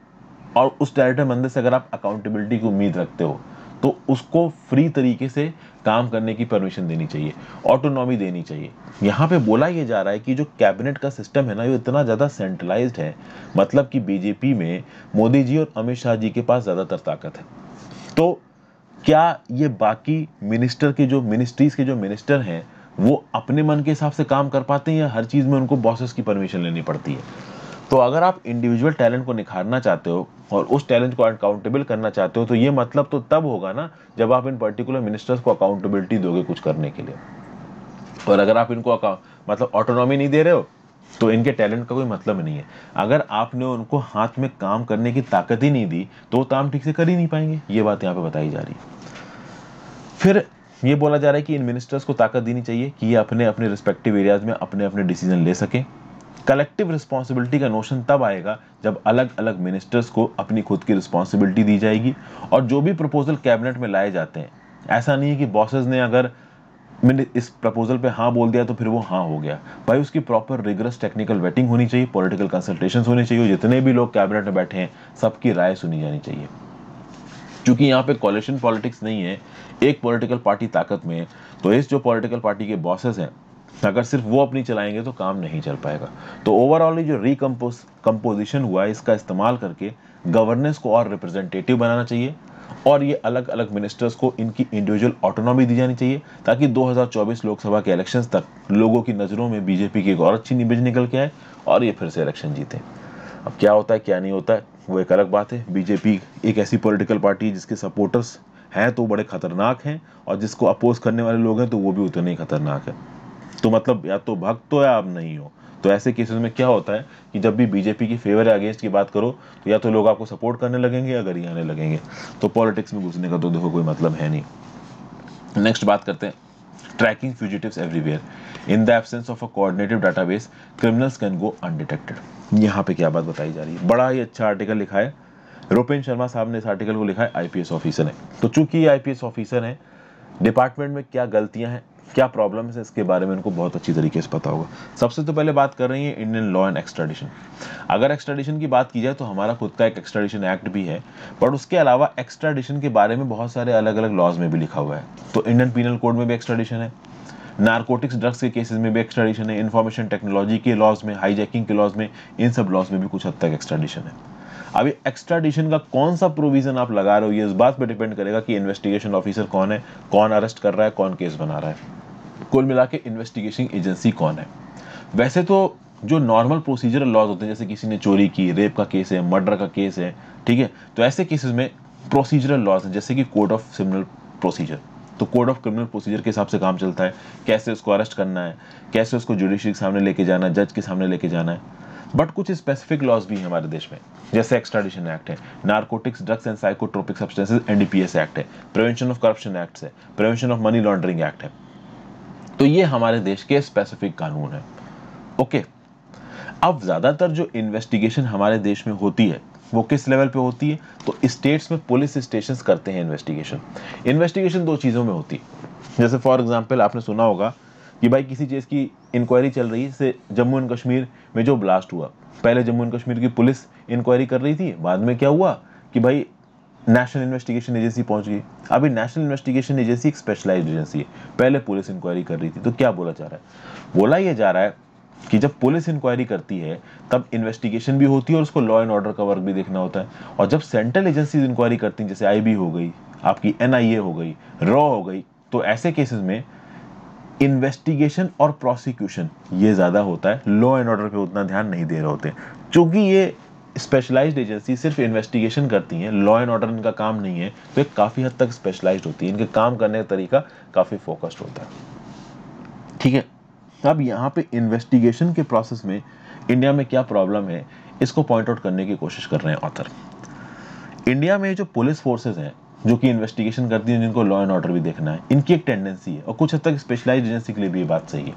और उस टैलेंटेड बंदे से अगर आप अकाउंटेबिलिटी की उम्मीद रखते हो, तो उसको फ्री तरीके से काम करने की परमिशन देनी चाहिए, ऑटोनॉमी देनी चाहिए। यहाँ पे बोला ये जा रहा है कि जो कैबिनेट का सिस्टम है ना, ये इतना ज़्यादा सेंट्रलाइज्ड है, मतलब कि बीजेपी में मोदी जी और अमित शाह जी के पास ज़्यादातर ताकत है। तो क्या ये बाकी मिनिस्टर के जो मिनिस्ट्रीज के जो मिनिस्टर हैं, वो अपने मन के हिसाब से काम कर पाते हैं, या हर चीज़ में उनको बॉसेस की परमिशन लेनी पड़ती है? तो अगर आप इंडिविजुअल टैलेंट को निखारना चाहते हो और उस टैलेंट को अकाउंटेबल करना चाहते हो, तो ये मतलब तो तब होगा ना जब आप इन पर्टिकुलर मिनिस्टर्स को अकाउंटेबिलिटी दोगे कुछ करने के लिए। और अगर आप इनको मतलब ऑटोनॉमी नहीं दे रहे हो, तो इनके टैलेंट का कोई मतलब नहीं है। अगर आपने उनको हाथ में काम करने की ताकत ही नहीं दी, तो वो काम ठीक से कर ही नहीं पाएंगे। ये बात यहाँ पे बताई जा रही है। फिर ये बोला जा रहा है कि इन मिनिस्टर्स को ताकत देनी चाहिए कि ये अपने अपने रिस्पेक्टिव एरियाज में अपने अपने डिसीजन ले सकें। कलेक्टिव रिस्पॉन्सिबिलिटी का नोशन तब आएगा जब अलग अलग मिनिस्टर्स को अपनी खुद की रिस्पॉन्सिबिलिटी दी जाएगी, और जो भी प्रपोजल कैबिनेट में लाए जाते हैं, ऐसा नहीं है कि बॉसेस ने अगर मैंने इस प्रपोजल पे हाँ बोल दिया तो फिर वो हाँ हो गया। भाई, उसकी प्रॉपर रिगरस टेक्निकल वेटिंग होनी चाहिए, पॉलिटिकल कंसल्टेशंस होनी चाहिए, जितने भी लोग कैबिनेट में बैठे हैं सबकी राय सुनी जानी चाहिए। क्योंकि यहाँ पे कॉलिशन पॉलिटिक्स नहीं है, एक पॉलिटिकल पार्टी ताकत में है, तो इस जो पॉलिटिकल पार्टी के बॉसेस हैं, अगर सिर्फ वो अपनी चलाएंगे तो काम नहीं चल पाएगा। तो ओवरऑल जो कंपोजिशन हुआ है, इसका इस्तेमाल करके गवर्नेंस को और रिप्रेजेंटेटिव बनाना चाहिए, और ये अलग अलग मिनिस्टर्स को इनकी इंडिविजुअल ऑटोनॉमी दी जानी चाहिए, ताकि 2024 लोकसभा के इलेक्शंस तक लोगों की नज़रों में बीजेपी की एक और अच्छी इमेज निकल के आए, और ये फिर से इलेक्शन जीते। अब क्या होता है क्या नहीं होता है वो एक अलग बात है। बीजेपी एक ऐसी पॉलिटिकल पार्टी है जिसके सपोर्टर्स हैं तो बड़े खतरनाक हैं, और जिसको अपोज करने वाले लोग हैं तो वो भी उतने ही खतरनाक है। तो मतलब या तो भक्त हो या आप नहीं हो, तो ऐसे केसेस में क्या होता है कि जब भी बीजेपी की फेवर या अगेंस्ट की बात करो तो या तो लोग आपको सपोर्ट करने लगेंगे या गरियाने लगेंगे। तो पॉलिटिक्स में घुसने का तो देखो कोई मतलब है नहीं। नेक्स्ट बात करते हैं tracking fugitives everywhere in the absence of a coordinative database criminals can go undetected. यहाँ पे क्या बात बताई जा रही है, बड़ा ही अच्छा आर्टिकल लिखा है, रुपेन शर्मा साहब ने इस आर्टिकल को लिखा है, आईपीएस ऑफिसर है। तो चूंकि ये आईपीएस ऑफिसर है, डिपार्टमेंट में क्या गलतियां हैं, क्या प्रॉब्लम्स है, इसके बारे में उनको बहुत अच्छी तरीके से पता होगा। सबसे तो पहले बात कर रही है इंडियन लॉ एंड एक्स्ट्राडिशन। अगर एक्स्ट्राडिशन की बात की जाए तो हमारा खुद का एक एक्स्ट्राडिशन एक्ट भी है, बट उसके अलावा एक्स्ट्राडिशन के बारे में बहुत सारे अलग अलग लॉज में भी लिखा हुआ है। तो इंडियन पीनल कोड में भी एक्स्ट्राडिशन है, नारकोटिक्स ड्रग्स के केसेस में भी एक्स्ट्राडिशन है, इंफॉर्मेशन टेक्नोलॉजी के लॉज में, हाईजैकिंग के लॉज में, इन सब लॉज में भी कुछ हद तक एक्स्ट्राडिशन है। अभी एक्स्ट्राडिशन का कौन सा प्रोविजन आप लगा रहे हो, ये इस बात पे डिपेंड करेगा कि इन्वेस्टिगेशन ऑफिसर कौन है, कौन अरेस्ट कर रहा है, कौन केस बना रहा है, कुल मिला के इन्वेस्टिगेशन एजेंसी कौन है। वैसे तो जो नॉर्मल प्रोसीजरल लॉज होते हैं, जैसे किसी ने चोरी की, रेप का केस है, मर्डर का केस है, ठीक है, तो ऐसे केसेस में प्रोसीजरल लॉज है, जैसे कि कोड ऑफ क्रिमिनल प्रोसीजर। तो कोड ऑफ क्रिमिनल प्रोसीजर के हिसाब से काम चलता है, कैसे उसको अरेस्ट करना है, कैसे उसको जुडिशरी के सामने लेके जाना है, जज के सामने लेके जाना है। बट कुछ स्पेसिफिक लॉज भी हैं हमारे देश में, जैसे एक्स्ट्राडिशन एक्ट है, narcotics drugs and psychotropic substances NDPS act है, प्रिवेंशन ऑफ करप्शन एक्ट है, prevention of money laundering act है। तो ये हमारे देश के स्पेसिफिक कानून है। ओके, अब ज्यादातर जो इन्वेस्टिगेशन हमारे देश में होती है वो किस लेवल पे होती है, तो स्टेट्स में पुलिस स्टेशंस करते हैं इन्वेस्टिगेशन। इन्वेस्टिगेशन दो चीजों में होती है, जैसे फॉर एग्जांपल आपने सुना होगा कि भाई किसी चीज की इंक्वायरी चल रही है, जैसे जम्मू एंड कश्मीर में जो ब्लास्ट हुआ, पहले जम्मू एंड कश्मीर की पुलिस इंक्वायरी कर रही थी, बाद में क्या हुआ कि भाई नेशनल इन्वेस्टिगेशन एजेंसी पहुंच गई। अभी नेशनल इन्वेस्टिगेशन एजेंसी एक स्पेशलाइज्ड एजेंसी है, पहले पुलिस इंक्वायरी कर रही थी। तो क्या बोला जा रहा है, बोला यह जा रहा है कि जब पुलिस इंक्वायरी करती है तब इन्वेस्टिगेशन भी होती है और उसको लॉ एंड ऑर्डर का वर्क भी देखना होता है। और जब सेंट्रल एजेंसीज इंक्वायरी करती हैं, जैसे आईबी हो गई, आपकी एनआईए हो गई, रॉ हो गई, तो ऐसे केसेस में इन्वेस्टिगेशन और प्रोसिक्यूशन ये ज्यादा होता है, लॉ एंड ऑर्डर पे उतना ध्यान नहीं दे रहे होते। क्योंकि ये स्पेशलाइज्ड एजेंसी सिर्फ इन्वेस्टिगेशन करती हैं, लॉ एंड ऑर्डर इनका काम नहीं है, तो ये काफी हद तक स्पेशलाइज्ड होती है, इनके काम करने का तरीका काफी फोकस्ड होता है। ठीक है, अब यहाँ पे इन्वेस्टिगेशन के प्रोसेस में इंडिया में क्या प्रॉब्लम है, इसको पॉइंट आउट करने की कोशिश कर रहे हैं ऑथर। इंडिया में जो पुलिस फोर्सेस हैं जो कि इन्वेस्टिगेशन करती हैं, जिनको लॉ एंड ऑर्डर भी देखना है, इनकी एक टेंडेंसी है, और कुछ हद तक स्पेशलाइज्ड एजेंसी के लिए भी ये बात सही है,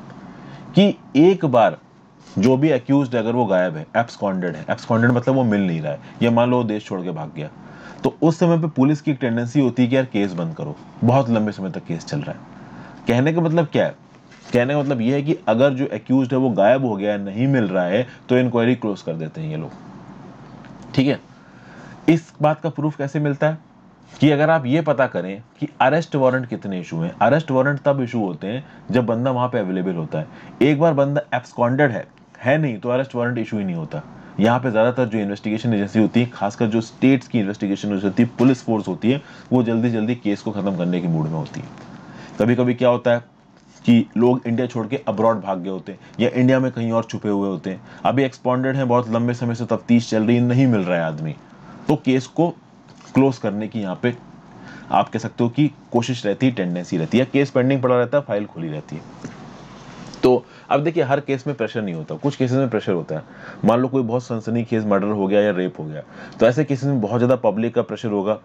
कि एक बार जो भी अक्यूज्ड है अगर वो गायब है, एब्सकॉन्डेड है, एब्सकॉन्डेड मतलब वो मिल नहीं रहा है, या मान लो वो देश छोड़ के भाग गया, तो उस समय पे पुलिस की एक टेंडेंसी होती है कि यार केस बंद करो, बहुत लंबे समय तक केस चल रहा है। कहने का मतलब क्या है, कहने का मतलब ये है कि अगर जो अक्यूज्ड है वो गायब हो गया, नहीं मिल रहा है, तो इंक्वायरी क्लोज कर देते हैं ये लोग। ठीक है, इस बात का प्रूफ कैसे मिलता है कि अगर आप ये पता करें कि अरेस्ट वारंट कितने इशू हैं। अरेस्ट वारंट तब इशू होते हैं जब बंदा वहां पे अवेलेबल होता है। एक बार बंदा एब्सकॉन्डेड है नहीं, तो अरेस्ट वारंट इशू ही नहीं होता। यहाँ पे ज्यादातर जो इन्वेस्टिगेशन एजेंसी होती है, खासकर जो स्टेट्स की इन्वेस्टिगेशन होती है, पुलिस फोर्स होती है, वो जल्दी जल्दी केस को खत्म करने की मूड में होती है। कभी कभी क्या होता है कि लोग इंडिया छोड़ के अब्रॉड भाग गए होते हैं, या इंडिया में कहीं और छुपे हुए होते हैं, अभी एक्सपॉन्डेड है, बहुत लंबे समय से तफ्तीश चल रही है, नहीं मिल रहा है आदमी, तो केस को क्लोज करने की यहाँ पे आप कह सकते हो कि कोशिश रहती है, टेंडेंसी रहती है, केस पेंडिंग पड़ा रहता है, फाइल खुली रहती है। तो अब देखिए, हर केस में प्रेशर नहीं होता, कुछ केसेस में प्रेशर होता है। मान लो कोई बहुत सनसनीखेज मर्डर हो गया या रेप हो गया, तो ऐसे केसेस में बहुत ज्यादा पब्लिक का प्रेशर होगा,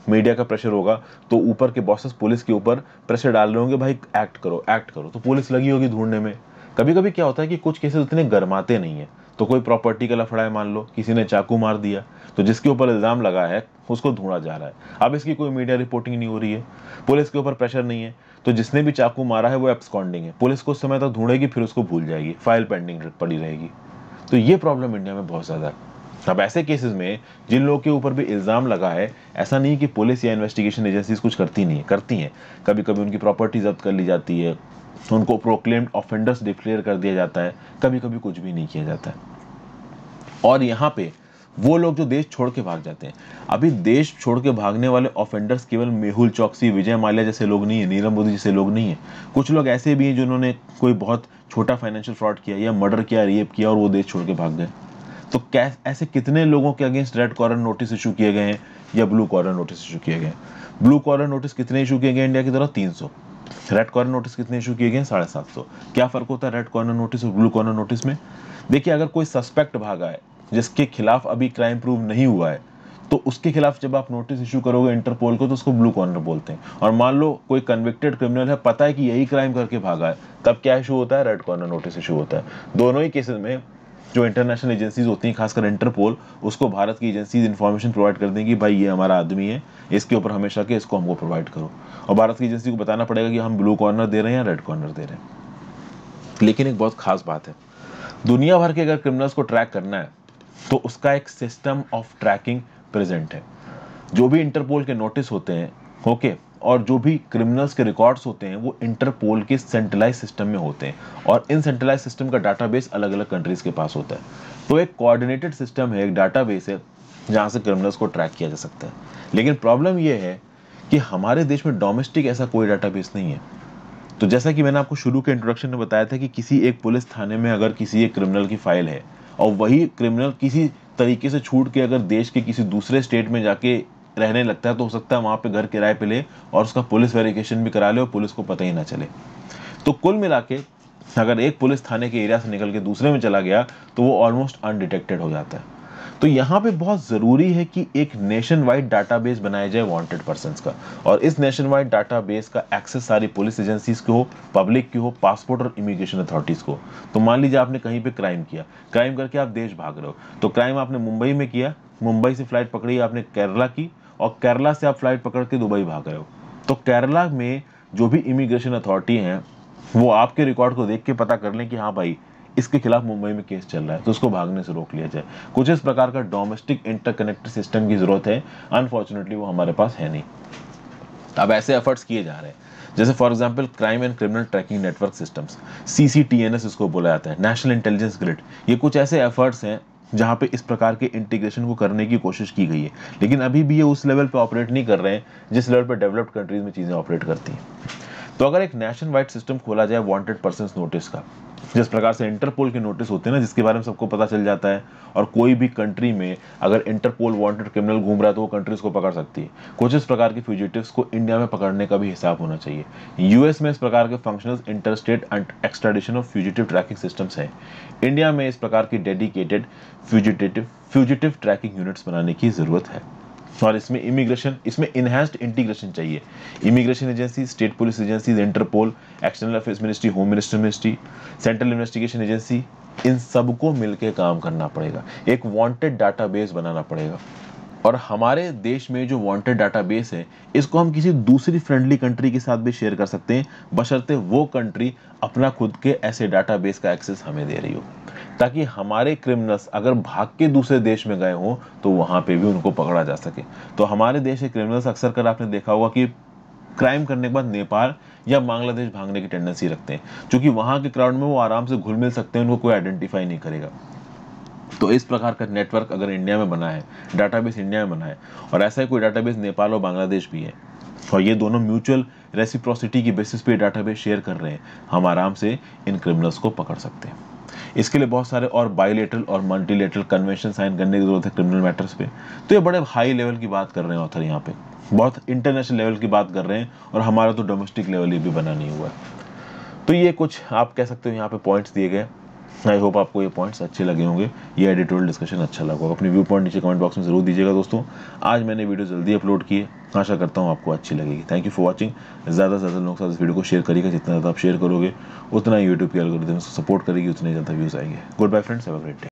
मीडिया का प्रेशर होगा, तो ऊपर के बॉसेस पुलिस के ऊपर प्रेशर डाल रहे होंगे, भाई एक्ट करो एक्ट करो, तो पुलिस लगी होगी ढूंढने में। कभी कभी क्या होता है कि कुछ केसेस उतने गरमाते नहीं है, तो कोई प्रॉपर्टी का लफड़ा है, मान लो किसी ने चाकू मार दिया, तो जिसके ऊपर इल्जाम लगा है उसको ढूंढा जा रहा है, अब इसकी कोई मीडिया रिपोर्टिंग नहीं हो रही है, पुलिस के ऊपर प्रेशर नहीं है, तो जिसने भी चाकू मारा है वो एब्सकॉन्डिंग है, पुलिस को उस समय तक ढूंढेगी, फिर उसको भूल जाएगी, फाइल पेंडिंग पड़ी रहेगी। तो ये प्रॉब्लम इंडिया में बहुत ज्यादा है। अब ऐसे केसेस में जिन लोगों के ऊपर भी इल्जाम लगा है, ऐसा नहीं कि पुलिस या इन्वेस्टिगेशन एजेंसीज कुछ करती नहीं है, करती हैं। कभी कभी उनकी प्रॉपर्टी जब्त कर ली जाती है, उनको प्रोक्लेम्ड ऑफेंडर्स डिक्लेयर कर दिया जाता है, कभी कभी कुछ भी नहीं किया जाता है। और यहाँ पे वो लोग जो देश छोड़ के भाग जाते हैं, अभी देश छोड़ के भागने वाले ऑफेंडर्स केवल मेहुल चौकसी, विजय माल्या जैसे लोग नहीं है, नीरव मोदी जैसे लोग नहीं है। कुछ लोग ऐसे भी हैं जिन्होंने कोई बहुत छोटा फाइनेंशियल फ्रॉड किया या मर्डर किया, रेप किया, और वो देश छोड़ के भाग गए। तो ऐसे कितने लोगों के against red corner notice issue किए गए हैं या ब्लू कॉर्नर नोटिस इशू किए गए हैं? ब्लू कॉर्नर नोटिस कितने इशू किए गए इंडिया की तरफ? 300। रेड कॉर्नर नोटिस कितने इशू किए गए? 750। क्या फर्क होता है रेड कॉर्नर नोटिस और ब्लू कॉर्नर नोटिस में? देखिए, अगर कोई सस्पेक्ट भागा है जिसके खिलाफ अभी क्राइम प्रूव नहीं हुआ है, तो उसके खिलाफ जब आप नोटिस इशू करोगे इंटरपोल को, तो उसको ब्लू कॉर्नर बोलते हैं। और मान लो कोई कन्विक्टेड क्रिमिनल है, पता है कि यही क्राइम करके भागा है, तब क्या इशू होता है? रेड कॉर्नर नोटिस इशू होता है। दोनों ही केसेस में जो इंटरनेशनल एजेंसीज होती हैं, खासकर इंटरपोल, उसको भारत की एजेंसीज इन्फॉर्मेशन प्रोवाइड कर देंगी, भाई ये हमारा आदमी है, इसके ऊपर हमेशा के इसको हमको प्रोवाइड करो। और भारत की एजेंसी को बताना पड़ेगा कि हम ब्लू कॉर्नर दे रहे हैं या रेड कॉर्नर दे रहे हैं। लेकिन एक बहुत खास बात है, दुनिया भर के अगर क्रिमिनल्स को ट्रैक करना है तो उसका एक सिस्टम ऑफ ट्रैकिंग प्रेजेंट है। जो भी इंटरपोल के नोटिस होते हैं, ओके, और जो भी क्रिमिनल्स के रिकॉर्ड्स होते हैं, वो इंटरपोल के सेंट्रलाइज सिस्टम में होते हैं, और इन सेंट्रलाइज सिस्टम का डाटाबेस अलग अलग कंट्रीज के पास होता है। तो एक कोऑर्डिनेटेड सिस्टम है, एक डाटाबेस है जहां से क्रिमिनल्स को ट्रैक किया जा सकता है। लेकिन प्रॉब्लम यह है कि हमारे देश में डोमेस्टिक ऐसा कोई डाटाबेस नहीं है। तो जैसा कि मैंने आपको शुरू के इंट्रोडक्शन में बताया था कि किसी एक पुलिस थाने में अगर किसी एक क्रिमिनल की फाइल है, और वही क्रिमिनल किसी तरीके से छूट के अगर देश के किसी दूसरे स्टेट में जाके रहने लगता है, तो हो सकता है वहां पे घर किराए पे ले और उसका पुलिस वेरिफिकेशन भी करा ले और पुलिस को पता ही ना चले। तो कुल मिला के अगर एक पुलिस थाने के एरिया से निकल के दूसरे में चला गया, तो वो ऑलमोस्ट अनडिटेक्टेड हो जाता है। तो यहाँ पे बहुत ज़रूरी है कि एक नेशन वाइड डाटाबेस बनाया जाए वांटेड पर्संस का, और इस नेशन वाइड डाटाबेस का एक्सेस सारी पुलिस एजेंसीज को हो, पब्लिक की हो, पासपोर्ट और इमिग्रेशन अथॉरिटीज़ को। तो मान लीजिए आपने कहीं पे क्राइम किया, क्राइम करके आप देश भाग रहे हो, तो क्राइम आपने मुंबई में किया, मुंबई से फ्लाइट पकड़ी आपने केरला की, और केरला से आप फ्लाइट पकड़ के दुबई भाग रहे हो, तो केरला में जो भी इमिग्रेशन अथॉरिटी हैं, वो आपके रिकॉर्ड को देख के पता कर लें कि हाँ भाई, इसके खिलाफ मुंबई में केस चल रहा है, तो उसको भागने से रोक लिया जाए। कुछ इस प्रकार का डोमेस्टिक इंटरकनेक्टेड सिस्टम की जरूरत है। अनफॉर्चुनेटली वो हमारे पास है नहीं। अब ऐसे एफर्ट्स किए जा रहे हैं, जैसे for example crime and criminal tracking network systems, CCTNS इसको बोला जाता है, नेशनल इंटेलिजेंस ग्रिड। ये कुछ ऐसे एफर्ट्स हैं जहां पे इस प्रकार के इंटीग्रेशन को करने की कोशिश की गई है, लेकिन अभी भी ये उस लेवल पे ऑपरेट नहीं कर रहे हैं जिस लेवल पे डेवलप्ड कंट्रीज में चीजें ऑपरेट करती हैं। तो अगर एक नेशन वाइड सिस्टम खोला जाए वांटेड पर्संस नोटिस का, जिस प्रकार से इंटरपोल के नोटिस होते हैं ना, जिसके बारे में सबको पता चल जाता है, और कोई भी कंट्री में अगर इंटरपोल वांटेड क्रिमिनल घूम रहा है तो वो कंट्रीज को पकड़ सकती है। कुछ इस प्रकार के फ्यूजिटिव्स को इंडिया में पकड़ने का भी हिसाब होना चाहिए। यूएस में इस प्रकार के functional interstate extradition of fugitive tracking systems हैं। इंडिया में इस प्रकार की डेडिकेटेड फ्यूजिटिव ट्रैकिंग यूनिट्स बनाने की जरूरत है। और इसमें इनहैंस्ड इंटीग्रेशन चाहिए। Immigration agency, state police agency, Interpol, external affairs ministry, home minister ministry, central investigation agency, इन सबको मिलकर काम करना पड़ेगा। एक वांटेड डाटाबेस बनाना पड़ेगा। और हमारे देश में जो वांटेड डाटाबेस है, इसको हम किसी दूसरी फ्रेंडली कंट्री के साथ भी शेयर कर सकते हैं, बशर्ते वो कंट्री अपना खुद के ऐसे डाटाबेस का एक्सेस हमें दे रही हो, ताकि हमारे क्रिमिनल्स अगर भाग के दूसरे देश में गए हो तो वहां पे भी उनको पकड़ा जा सके। तो हमारे देश के क्रिमिनल्स अक्सर कर आपने देखा होगा कि क्राइम करने के बाद नेपाल या बांग्लादेश भागने की टेंडेंसी रखते हैं, क्योंकि वहां के क्राउड में वो आराम से घुल मिल सकते हैं, उनको कोई आइडेंटिफाई नहीं करेगा। तो इस प्रकार का नेटवर्क अगर इंडिया में बना है, डाटाबेस इंडिया में बना है, और ऐसा ही कोई डाटाबेस नेपाल और बांग्लादेश भी है, और ये दोनों म्यूचुअल रेसिप्रोसिटी की बेसिस पे डाटाबेस शेयर कर रहे हैं, हम आराम से इन क्रिमिनल्स को पकड़ सकते हैं। इसके लिए बहुत सारे और बायलेटरल और मल्टीलेटरल कन्वेंशन साइन करने की जरूरत है क्रिमिनल मैटर्स पे। तो ये बड़े हाई लेवल की बात कर रहे हैं ऑथर, यहाँ पे बहुत इंटरनेशनल लेवल की बात कर रहे हैं, और हमारा तो डोमेस्टिक लेवल ये भी बना नहीं हुआ है। तो ये कुछ आप कह सकते हो यहाँ पे पॉइंट्स दिए गए। आई होप आपको ये पॉइंट्स अच्छे लगे होंगे, ये एडिटोरियल डिस्कशन अच्छा लगा होगा। अपने व्यू पॉइंट नीचे कमेंट बॉक्स में जरूर दीजिएगा दोस्तों। आज मैंने वीडियो जल्दी अपलोड की है, आशा करता हूँ आपको अच्छी लगेगी। Thank you for watching. ज़्यादा से ज़्यादा लोगों के साथ इस वीडियो को शेयर करिएगा, जितना ज़्यादा आप शेयर करोगे उतना यूट्यूब की एल्गोरिथम इसको सपोर्ट करेगी, उतने ज़्यादा व्यूज़ आएंगे। Good bye friends, have a great day.